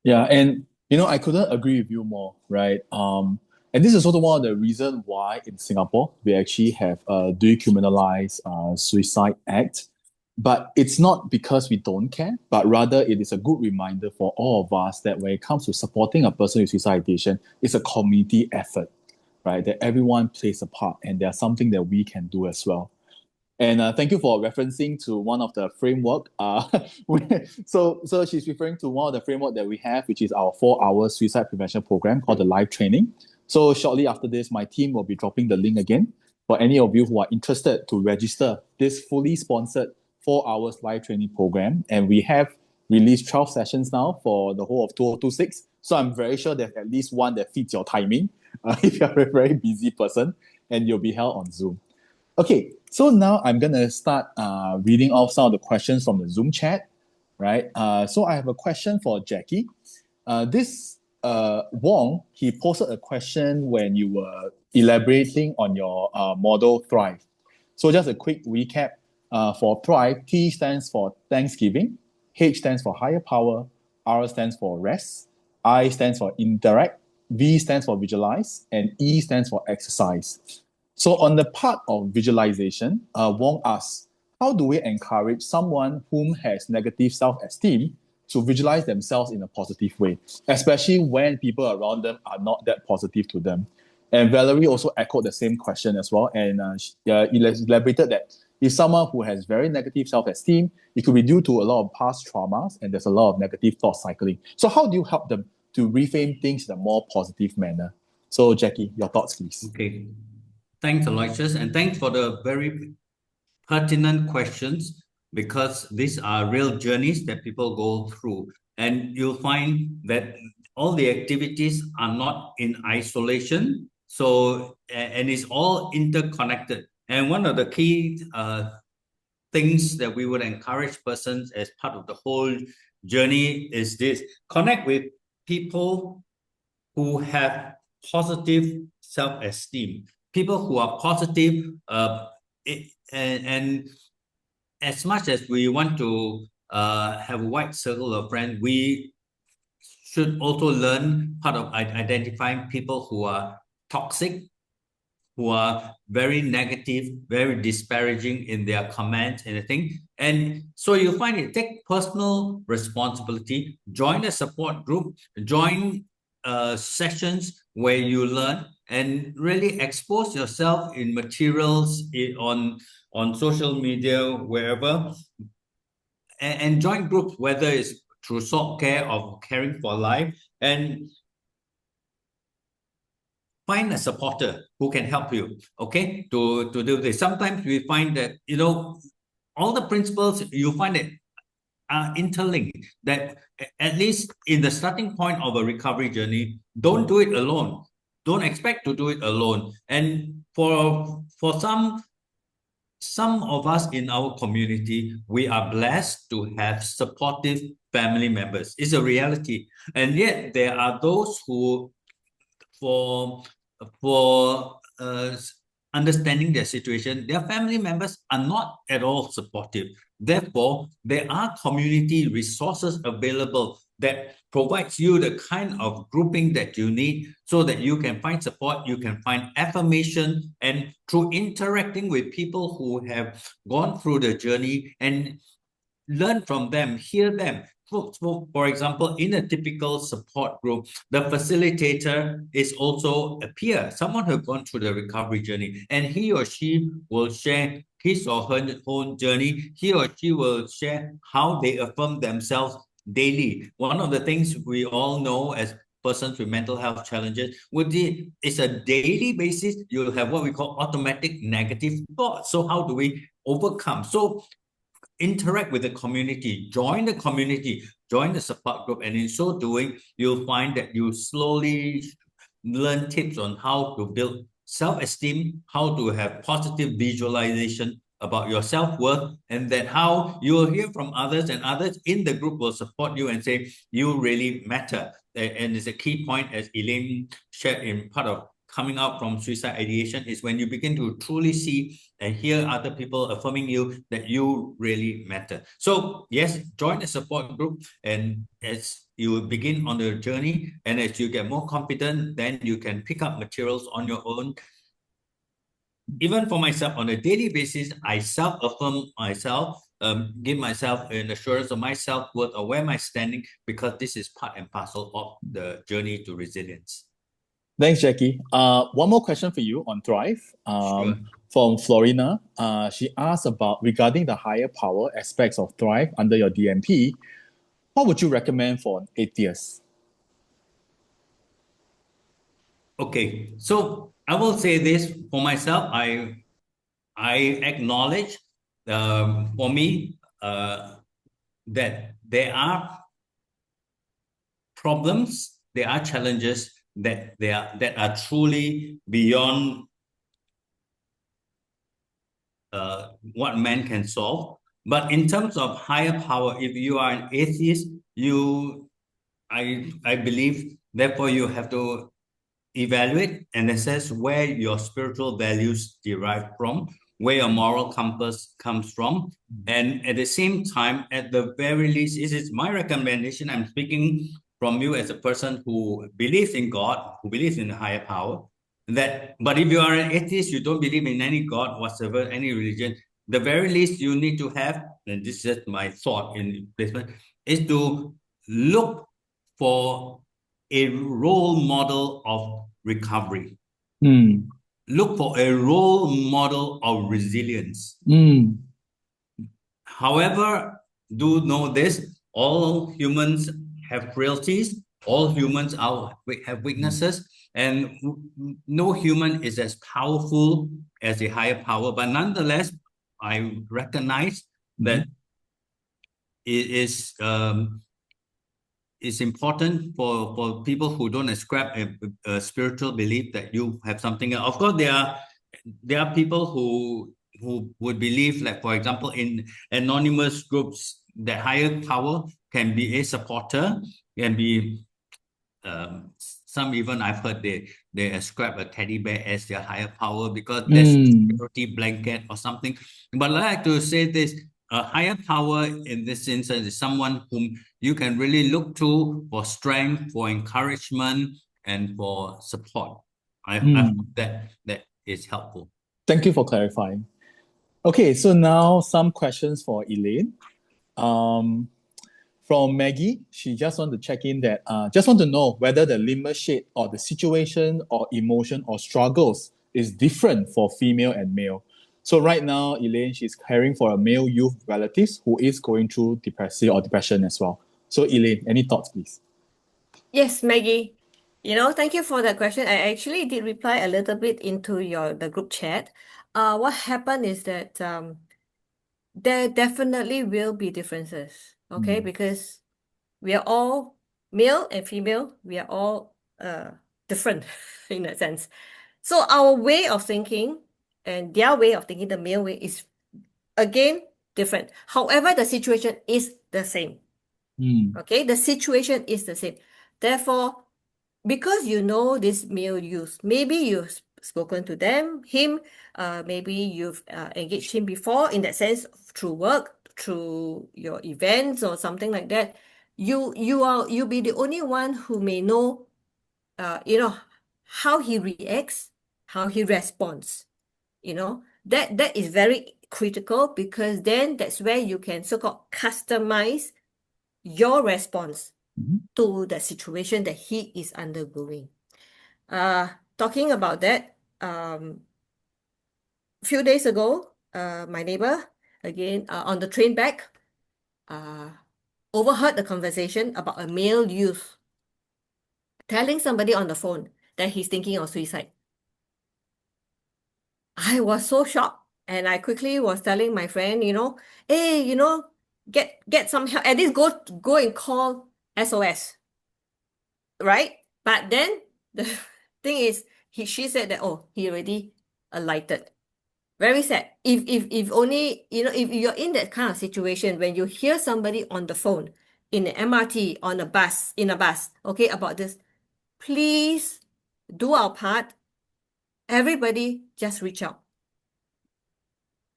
[SPEAKER 2] Yeah, and I couldn't agree with you more, right? And this is also one of the reasons why in Singapore we actually have a decriminalized suicide act. But it's not because we don't care, but rather it is a good reminder for all of us that when it comes to supporting a person with suicide ideation, it's a community effort, right? That everyone plays a part, and there's something that we can do as well. And thank you for referencing to one of the framework. So she's referring to one of the framework that we have, which is our 4-hour suicide prevention program called the live training. So shortly after this, my team will be dropping the link again for any of you who are interested to register this fully sponsored 4 hours live training program. And we have released 12 sessions now for the whole of 2026. So I'm very sure there's at least one that fits your timing if you're a very busy person, and you'll be held on Zoom. Okay, so now I'm gonna start reading off some of the questions from the Zoom chat, right? So I have a question for Jackie. This Wong, he posted a question when you were elaborating on your model Thrive. So just a quick recap. For Thrive, T stands for Thanksgiving, H stands for higher power, R stands for rest, I stands for interact, V stands for visualize, and E stands for exercise. So on the part of visualization, Wong asks, how do we encourage someone whom has negative self-esteem to visualize themselves in a positive way, especially when people around them are not that positive to them? And Valerie also echoed the same question as well, and elaborated that if someone who has very negative self-esteem, it could be due to a lot of past traumas, and there's a lot of negative thought cycling. So how do you help them to reframe things in a more positive manner? So Jackie, your thoughts, please.
[SPEAKER 1] Okay. Thanks, Aloysius, and thanks for the very pertinent questions because these are real journeys that people go through. And you'll find that all the activities are not in isolation. So, and it's all interconnected. And one of the key things that we would encourage persons as part of the whole journey is this: connect with people who have positive self-esteem, people who are positive, and as much as we want to have a wide circle of friends, we should also learn part of identifying people who are toxic, who are very negative, very disparaging in their comments and everything. And so you find it, take personal responsibility, join a support group, join sessions where you learn and really expose yourself in materials on social media, wherever, and join groups, whether it's through SOC care of caring for life, and find a supporter who can help you, okay, to do this. Sometimes we find that, all the principles you find it are interlinked, that at least in the starting point of a recovery journey, don't do it alone. Don't expect to do it alone. And for some of us in our community, we are blessed to have supportive family members. It's a reality. And yet there are those who, for understanding their situation, their family members are not at all supportive. Therefore, there are community resources available that provides you the kind of grouping that you need so that you can find support, you can find affirmation, and through interacting with people who have gone through the journey and learn from them, hear them. For example, in a typical support group, the facilitator is also a peer, someone who has gone through the recovery journey, and he or she will share his or her own journey. He or she will share how they affirm themselves daily. One of the things we all know as persons with mental health challenges would be it's a daily basis. You'll have what we call automatic negative thoughts. So how do we overcome? So interact with the community, join the support group, and in so doing, you'll find that you slowly learn tips on how to build self-esteem, how to have positive visualization about your self-worth, and that how you will hear from others, and others in the group will support you and say, you really matter. And it's a key point, as Elaine shared in part of coming out from suicide ideation, is when you begin to truly see and hear other people affirming you that you really matter. So yes, join a support group, and as you begin on the journey and as you get more confident, then you can pick up materials on your own. Even for myself, on a daily basis, I self-affirm myself, give myself an assurance of my self-worth, or where am I standing, because this is part and parcel of the journey to resilience.
[SPEAKER 2] Thanks, Jackie. One more question for you on Thrive.
[SPEAKER 1] Sure.
[SPEAKER 2] From Florina. She asked about regarding the higher power aspects of Thrive under your DMP. What would you recommend for an atheist?
[SPEAKER 1] Okay, so I will say this for myself. I acknowledge, for me, that there are problems, there are challenges that are truly beyond what man can solve. But in terms of higher power, if you are an atheist, I believe, therefore you have to evaluate and assess where your spiritual values derive from, where your moral compass comes from. And at the same time, at the very least, this is my recommendation. I'm speaking from you as a person who believes in God, who believes in a higher power. But if you are an atheist, you don't believe in any God whatsoever, any religion, the very least you need to have, and this is just my thought in placement, is to look for a role model of recovery. Look for a role model of resilience. However, do know this, all humans have frailties, all humans have weaknesses, and no human is as powerful as a higher power. But nonetheless, I recognize that it is it's important for people who don't ascribe a spiritual belief that you have something else. Of course, there are people who would believe, like for example, in anonymous groups, that higher power can be a supporter, can be some, even I've heard they ascribe a teddy bear as their higher power because that's a security blanket or something. But I like to say this, a higher power in this instance is someone whom you can really look to for strength, for encouragement, and for support. I hope that is helpful.
[SPEAKER 2] Thank you for clarifying. Okay, so now some questions for Elaine. From Maggie, she just want to check in that just want to know whether the limber shade or the situation or emotion or struggles is different for female and male. So right now, Elaine, she's caring for a male youth relative who is going through depression as well. So Elaine, any thoughts, please?
[SPEAKER 3] Yes, Maggie. Thank you for that question. I actually did reply a little bit into the group chat. What happened is that there definitely will be differences, okay? Because we are all male and female, we are all different in that sense. So our way of thinking and their way of thinking, the male way, is again different. However, the situation is the same. Okay, the situation is the same. Therefore, because you know this male youth, maybe you've spoken to him, maybe you've engaged him before in that sense through work, through your events or something like that. You'll be the only one who may know, how he reacts, how he responds. That is very critical, because then that's where you can so-called customize your response to the situation that he is undergoing. Talking about that, few days ago, my neighbor, again, on the train back, overheard the conversation about a male youth telling somebody on the phone that he's thinking of suicide. I was so shocked, and I quickly was telling my friend, hey, get some help. At least go and call SOS, right? But then the thing is, she said that, oh, he already alighted. Very sad. If only, if you're in that kind of situation when you hear somebody on the phone, in the MRT, in a bus, okay, about this, please do our part. Everybody just reach out.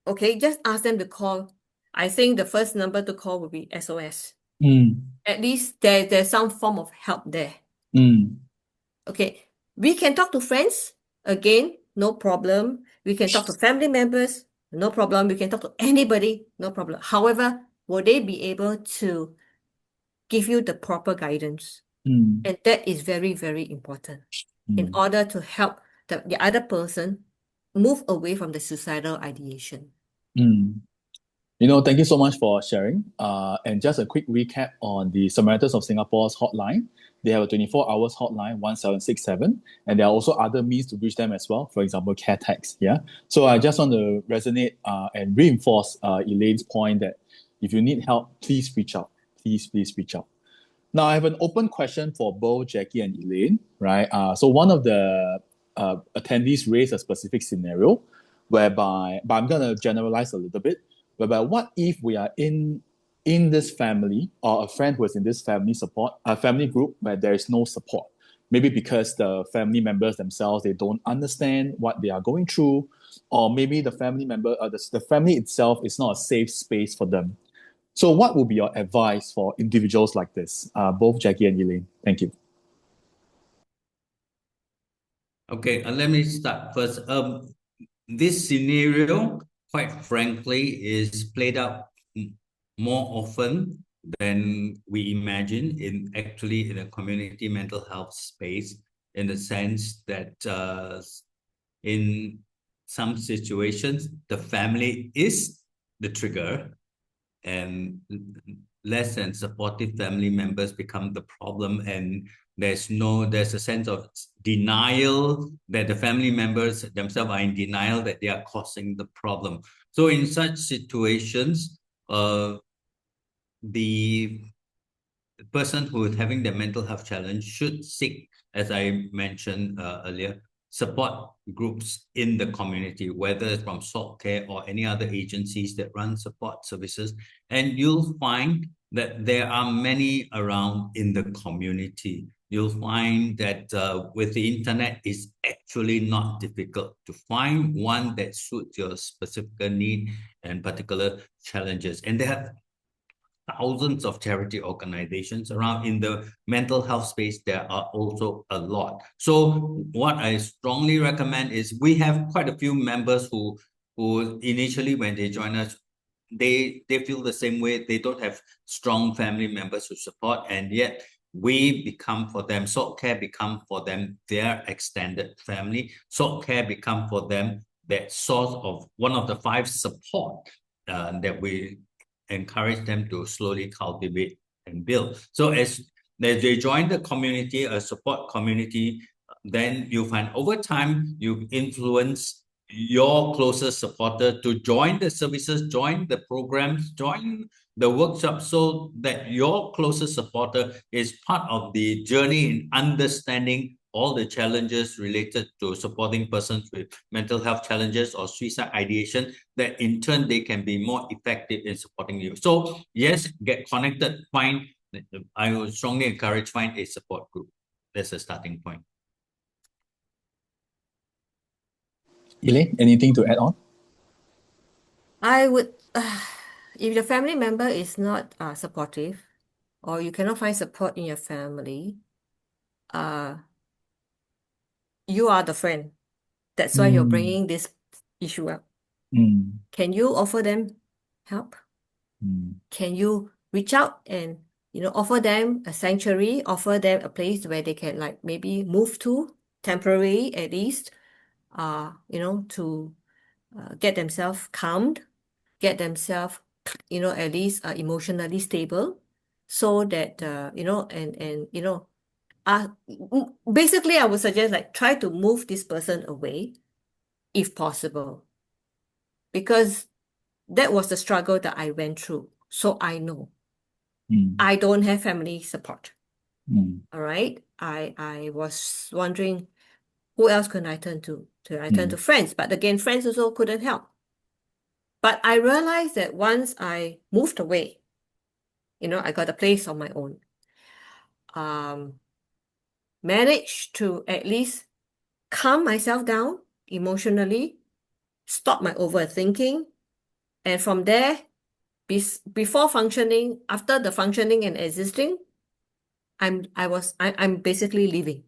[SPEAKER 3] Okay, just ask them to call. I think the first number to call will be SOS. At least there's some form of help there. Okay, we can talk to friends, again, no problem. We can talk to family members, no problem. We can talk to anybody, no problem. However, will they be able to give you the proper guidance? And that is very, very important in order to help the other person move away from the suicidal ideation.
[SPEAKER 2] Thank you so much for sharing. And just a quick recap on the Samaritans of Singapore's hotline. They have a 24 hours hotline, 1767, and there are also other means to reach them as well. For example, care tax. Yeah. So I just want to resonate and reinforce Elaine's point that if you need help, please reach out. Please reach out. Now, I have an open question for both Jackie and Elaine, right? So one of the attendees raised a specific scenario whereby, but I'm going to generalize a little bit, whereby what if we are in this family, or a friend who is in this family group where there is no support? Maybe because the family members themselves, they don't understand what they are going through, or maybe the family member, the family itself is not a safe space for them. So what would be your advice for individuals like this? Both Jackie and Elaine. Thank you.
[SPEAKER 1] Okay, let me start first. This scenario, quite frankly, is played out more often than we imagine in a community mental health space, in the sense that in some situations, the family is the trigger, and less than supportive family members become the problem, and there's a sense of denial that the family members themselves are in denial that they are causing the problem. So in such situations, the person who is having the mental health challenge should seek, as I mentioned earlier, support groups in the community, whether it's from SALT Care or any other agencies that run support services. And you'll find that there are many around in the community. You'll find that with the internet, it's actually not difficult to find one that suits your specific need and particular challenges. And there are thousands of charity organizations around. In the mental health space, there are also a lot. So what I strongly recommend is, we have quite a few members who initially, when they join us, they feel the same way. They don't have strong family members who support, and yet we become for them, SALT Care become for them their extended family. SALT Care become for them that source of one of the 5 support that we encourage them to slowly cultivate and build. So as they join the community, a support community, then you find over time you influence your closest supporter to join the services, join the programs, join the workshop, so that your closest supporter is part of the journey in understanding all the challenges related to supporting persons with mental health challenges or suicide ideation, that in turn they can be more effective in supporting you. So yes, get connected, I would strongly encourage find a support group. That's a starting point.
[SPEAKER 2] Elaine, anything to add on?
[SPEAKER 3] I would, if your family member is not supportive, or you cannot find support in your family, you are the friend. That's why you're bringing this issue up. Can you offer them help? Can you reach out and offer them a sanctuary, offer them a place where they can like maybe move to temporarily at least, to get themselves calmed, get themselves, at least emotionally stable, so that basically I would suggest like try to move this person away if possible, because that was the struggle that I went through. So I know I don't have family support. All right. I was wondering who else can I turn to? I turn to friends, but again, friends also couldn't help. But I realized that once I moved away, I got a place on my own. Managed to at least calm myself down emotionally, stop my overthinking, and from there, before functioning, after the functioning and existing, I'm basically living.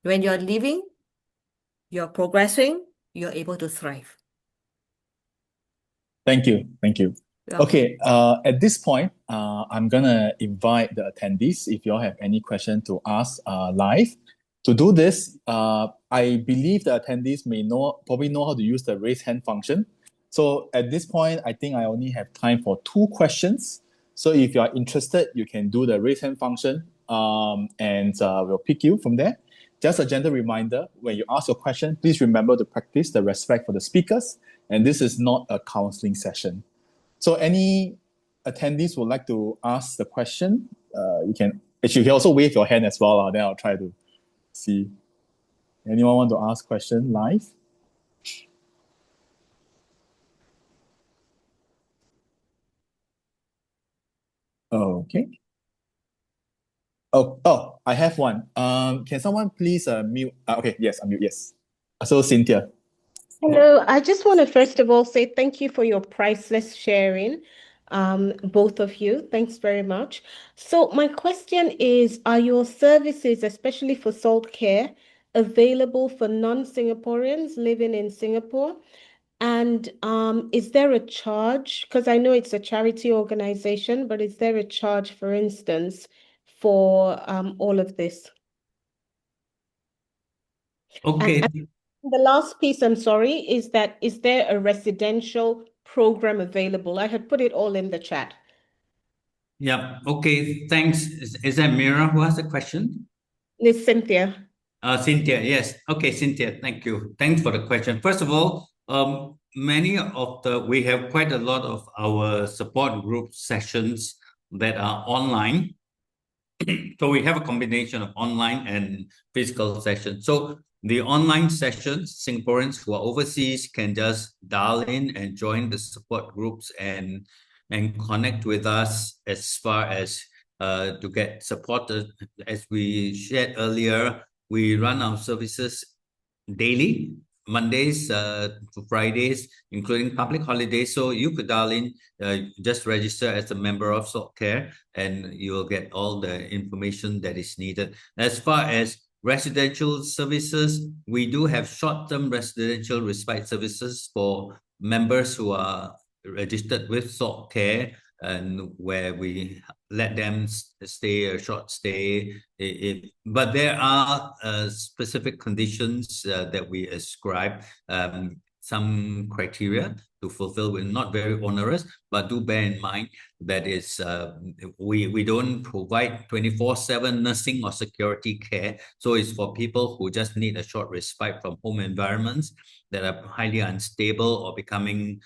[SPEAKER 3] When you're living, you're progressing, you're able to thrive.
[SPEAKER 2] Thank you. Thank you.
[SPEAKER 3] You're welcome.
[SPEAKER 2] Okay, at this point, I'm gonna invite the attendees if you all have any question to ask live. To do this, I believe the attendees probably know how to use the raise hand function. So at this point, I think I only have time for 2 questions. So if you are interested, you can do the raise hand function, and we'll pick you from there. Just a gentle reminder, when you ask your question, please remember to practice the respect for the speakers, and this is not a counseling session. So any attendees would like to ask the question, you can also wave your hand as well, then I'll try to see. Anyone want to ask question live? Okay. Oh, I have one. Can someone please mute? Okay, yes, unmute, yes. So Cynthia.
[SPEAKER 4] Hello, I just want to first of all say thank you for your priceless sharing, both of you. Thanks very much. So my question is, are your services, especially for salt care, available for non-Singaporeans living in Singapore? And is there a charge? Because I know it's a charity organization, but is there a charge, for instance, for all of this?
[SPEAKER 1] Okay.
[SPEAKER 4] And the last piece, I'm sorry, is there a residential program available? I had put it all in the chat.
[SPEAKER 1] Yeah. Okay. Thanks. Is that Mira who has the question?
[SPEAKER 4] It's Cynthia.
[SPEAKER 1] Cynthia, yes. Okay, Cynthia, thank you. Thanks for the question. First of all, we have quite a lot of our support group sessions that are online. So we have a combination of online and physical sessions. So the online sessions, Singaporeans who are overseas can just dial in and join the support groups and connect with us as far as to get supported. As we shared earlier, we run our services daily, Mondays to Fridays, including public holidays. So you could dial in, just register as a member of Salt Care, and you will get all the information that is needed. As far as residential services, we do have short-term residential respite services for members who are registered with Salt Care, and where we let them stay a short stay. But there are specific conditions that we ascribe. some criteria to fulfill. We're not very onerous, but do bear in mind that we don't provide 24/7 nursing or security care. So it's for people who just need a short respite from home environments that are highly unstable or becoming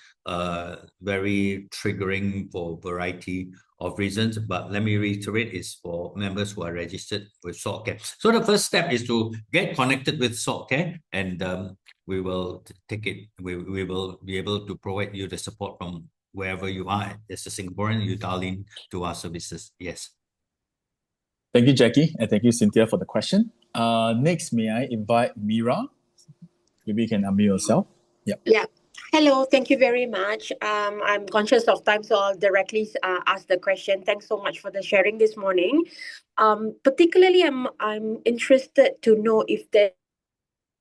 [SPEAKER 1] very triggering for a variety of reasons. But let me reiterate, it's for members who are registered with SALT Care. So the first step is to get connected with SALT Care, and we will take it. We will be able to provide you the support from wherever you are. As a Singaporean, you dial in to our services. Yes.
[SPEAKER 2] Thank you, Jackie, and thank you, Cynthia, for the question. Next, may I invite Mira? Maybe you can unmute yourself. Yep.
[SPEAKER 5] Yeah. Hello, thank you very much. I'm conscious of time, so I'll directly ask the question. Thanks so much for the sharing this morning. Particularly, I'm interested to know if there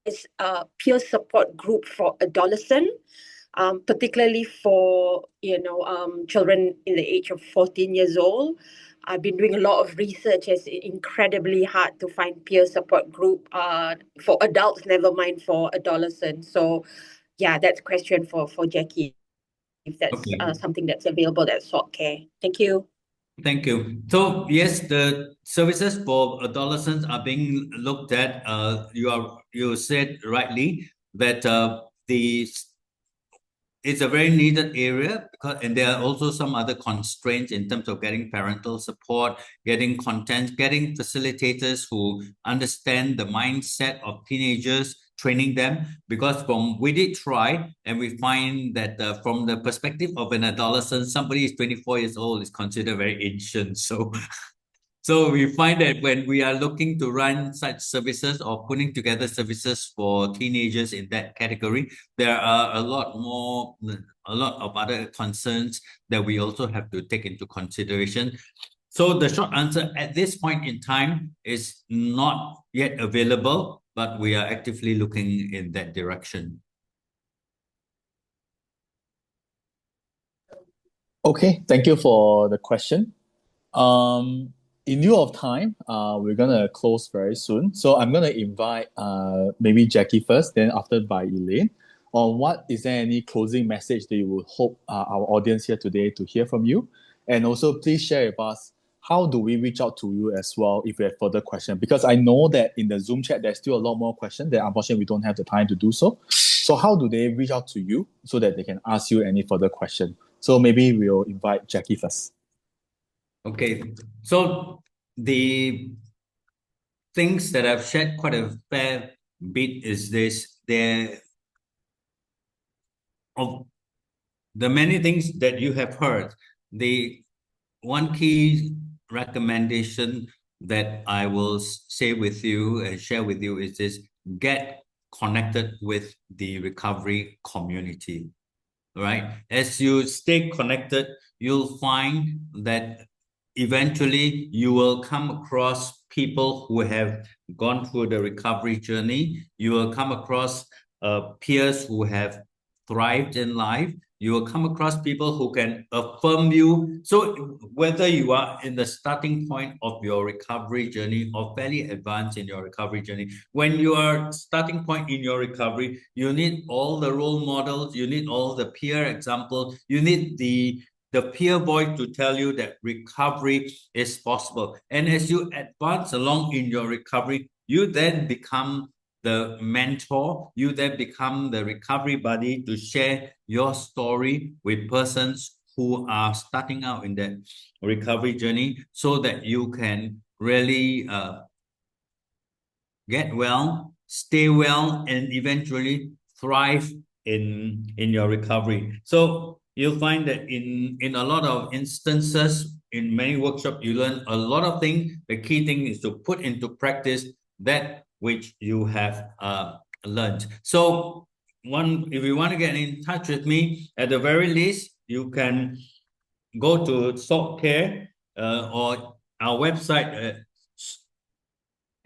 [SPEAKER 5] is a peer support group for adolescent, particularly for children in the age of 14 years old. I've been doing a lot of research. It's incredibly hard to find peer support group for adults, never mind for adolescents. So yeah, that's a question for Jackie, if that's
[SPEAKER 1] Okay.
[SPEAKER 5] something that's available at SALT Care. Thank you.
[SPEAKER 1] Thank you. So yes, the services for adolescents are being looked at. You said rightly that it's a very needed area and there are also some other constraints in terms of getting parental support, getting content, getting facilitators who understand the mindset of teenagers, training them. Because we did try, and we find that from the perspective of an adolescent, somebody is 24 years old is considered very ancient. So we find that when we are looking to run such services or putting together services for teenagers in that category, there are a lot of other concerns that we also have to take into consideration. So the short answer at this point in time is not yet available, but we are actively looking in that direction.
[SPEAKER 2] Okay, thank you for the question. In lieu of time, we're gonna close very soon. So I'm gonna invite maybe Jackie first, then after by Elaine. On what is there any closing message that you would hope our audience here today to hear from you? And also please share with us, how do we reach out to you as well if we have further questions? Because I know that in the Zoom chat, there's still a lot more questions that unfortunately we don't have the time to do so. So how do they reach out to you so that they can ask you any further question? So maybe we'll invite Jackie first.
[SPEAKER 1] Okay, so the things that I've shared quite a fair bit is this: of the many things that you have heard, the one key recommendation that I will say with you and share with you is this: get connected with the recovery community. Right? As you stay connected, you'll find that eventually you will come across people who have gone through the recovery journey. You will come across peers who have thrived in life. You will come across people who can affirm you. So whether you are in the starting point of your recovery journey or fairly advanced in your recovery journey, when you are starting point in your recovery, you need all the role models, you need all the peer examples, you need the peer voice to tell you that recovery is possible. And as you advance along in your recovery, you then become the mentor, you then become the recovery buddy to share your story with persons who are starting out in that recovery journey, so that you can really get well, stay well, and eventually thrive in your recovery. So you'll find that in a lot of instances, in many workshops, you learn a lot of things. The key thing is to put into practice that which you have learned. So if you want to get in touch with me, at the very least, you can go to SALT Care or our website,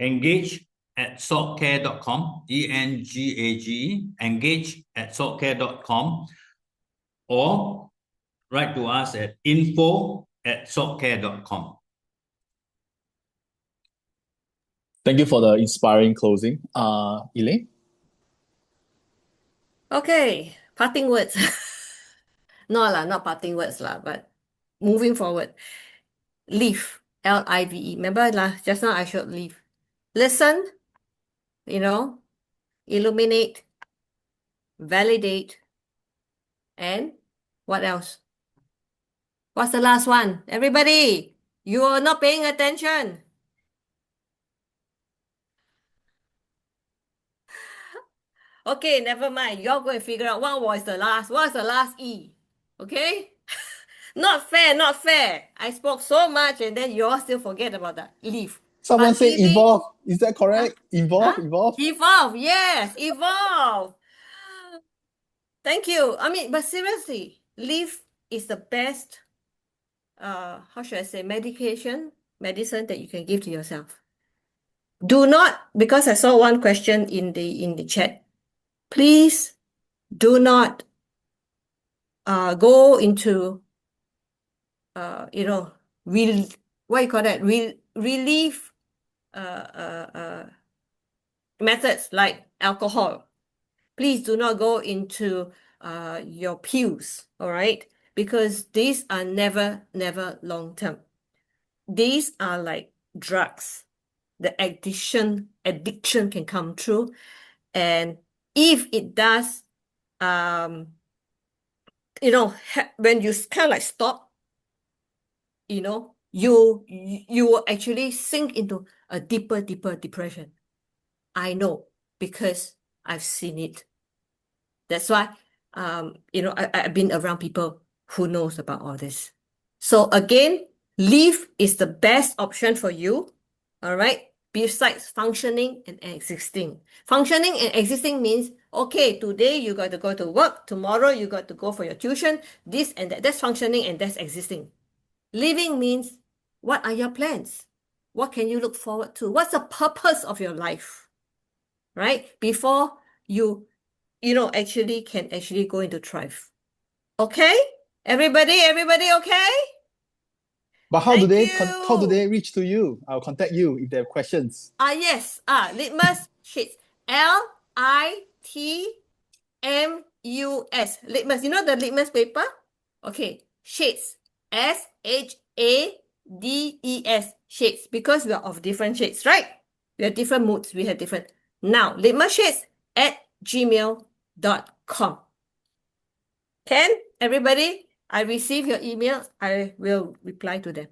[SPEAKER 1] engage@saltcare.com, ENGAGE, engage@saltcare.com, or write to us at info@saltcare.com.
[SPEAKER 2] Thank you for the inspiring closing. Elaine?
[SPEAKER 3] Okay, parting words. No lah, not parting words lah, but moving forward. Live, Live. Remember lah, just now I showed live. Listen, you know, illuminate, validate, and what else? What's the last one? Everybody, you are not paying attention. Okay, never mind. You're going to figure out what's the last E. Okay? Not fair, not fair. I spoke so much and then you all still forget about that. Leave.
[SPEAKER 2] Someone
[SPEAKER 3] But
[SPEAKER 2] say
[SPEAKER 3] living,
[SPEAKER 2] evolve. Is that
[SPEAKER 3] huh?
[SPEAKER 2] correct? Evolve,
[SPEAKER 3] Huh?
[SPEAKER 2] evolve.
[SPEAKER 3] Evolve, yes, evolve. Thank you. I mean, but seriously, leave is the best, how should I say, medicine that you can give to yourself. Do not, because I saw one question in the chat. Please do not go into you know, what you call that? Relief methods like alcohol. Please do not go into your pills, all right? Because these are never long term. These are like drugs. The addiction can come true. And if it does, you know, when you kind of like stop, you know, you will actually sink into a deeper depression. I know because I've seen it. That's why, you know, I've been around people who knows about all this. So again, leave is the best option for you, all right? Besides functioning and existing. Functioning and existing means, okay, today you got to go to work, tomorrow you got to go for your tuition, this and that. That's functioning and that's existing. Living means, what are your plans? What can you look forward to? What's the purpose of your life? Right? Before you know, actually can actually go into thrive. Okay? Everybody okay?
[SPEAKER 2] But how do
[SPEAKER 3] Thank
[SPEAKER 2] how do
[SPEAKER 3] you.
[SPEAKER 2] they reach to you? I'll contact you if they have questions.
[SPEAKER 3] Yes. Litmus sheets. LITMUS. Litmus. You know the litmus paper? Okay. Shades. SHADES. Shades. Because we are of different shades, right? We have different moods. We have different. Now, litmushades@gmail.com. Can everybody? I receive your email. I will reply to them.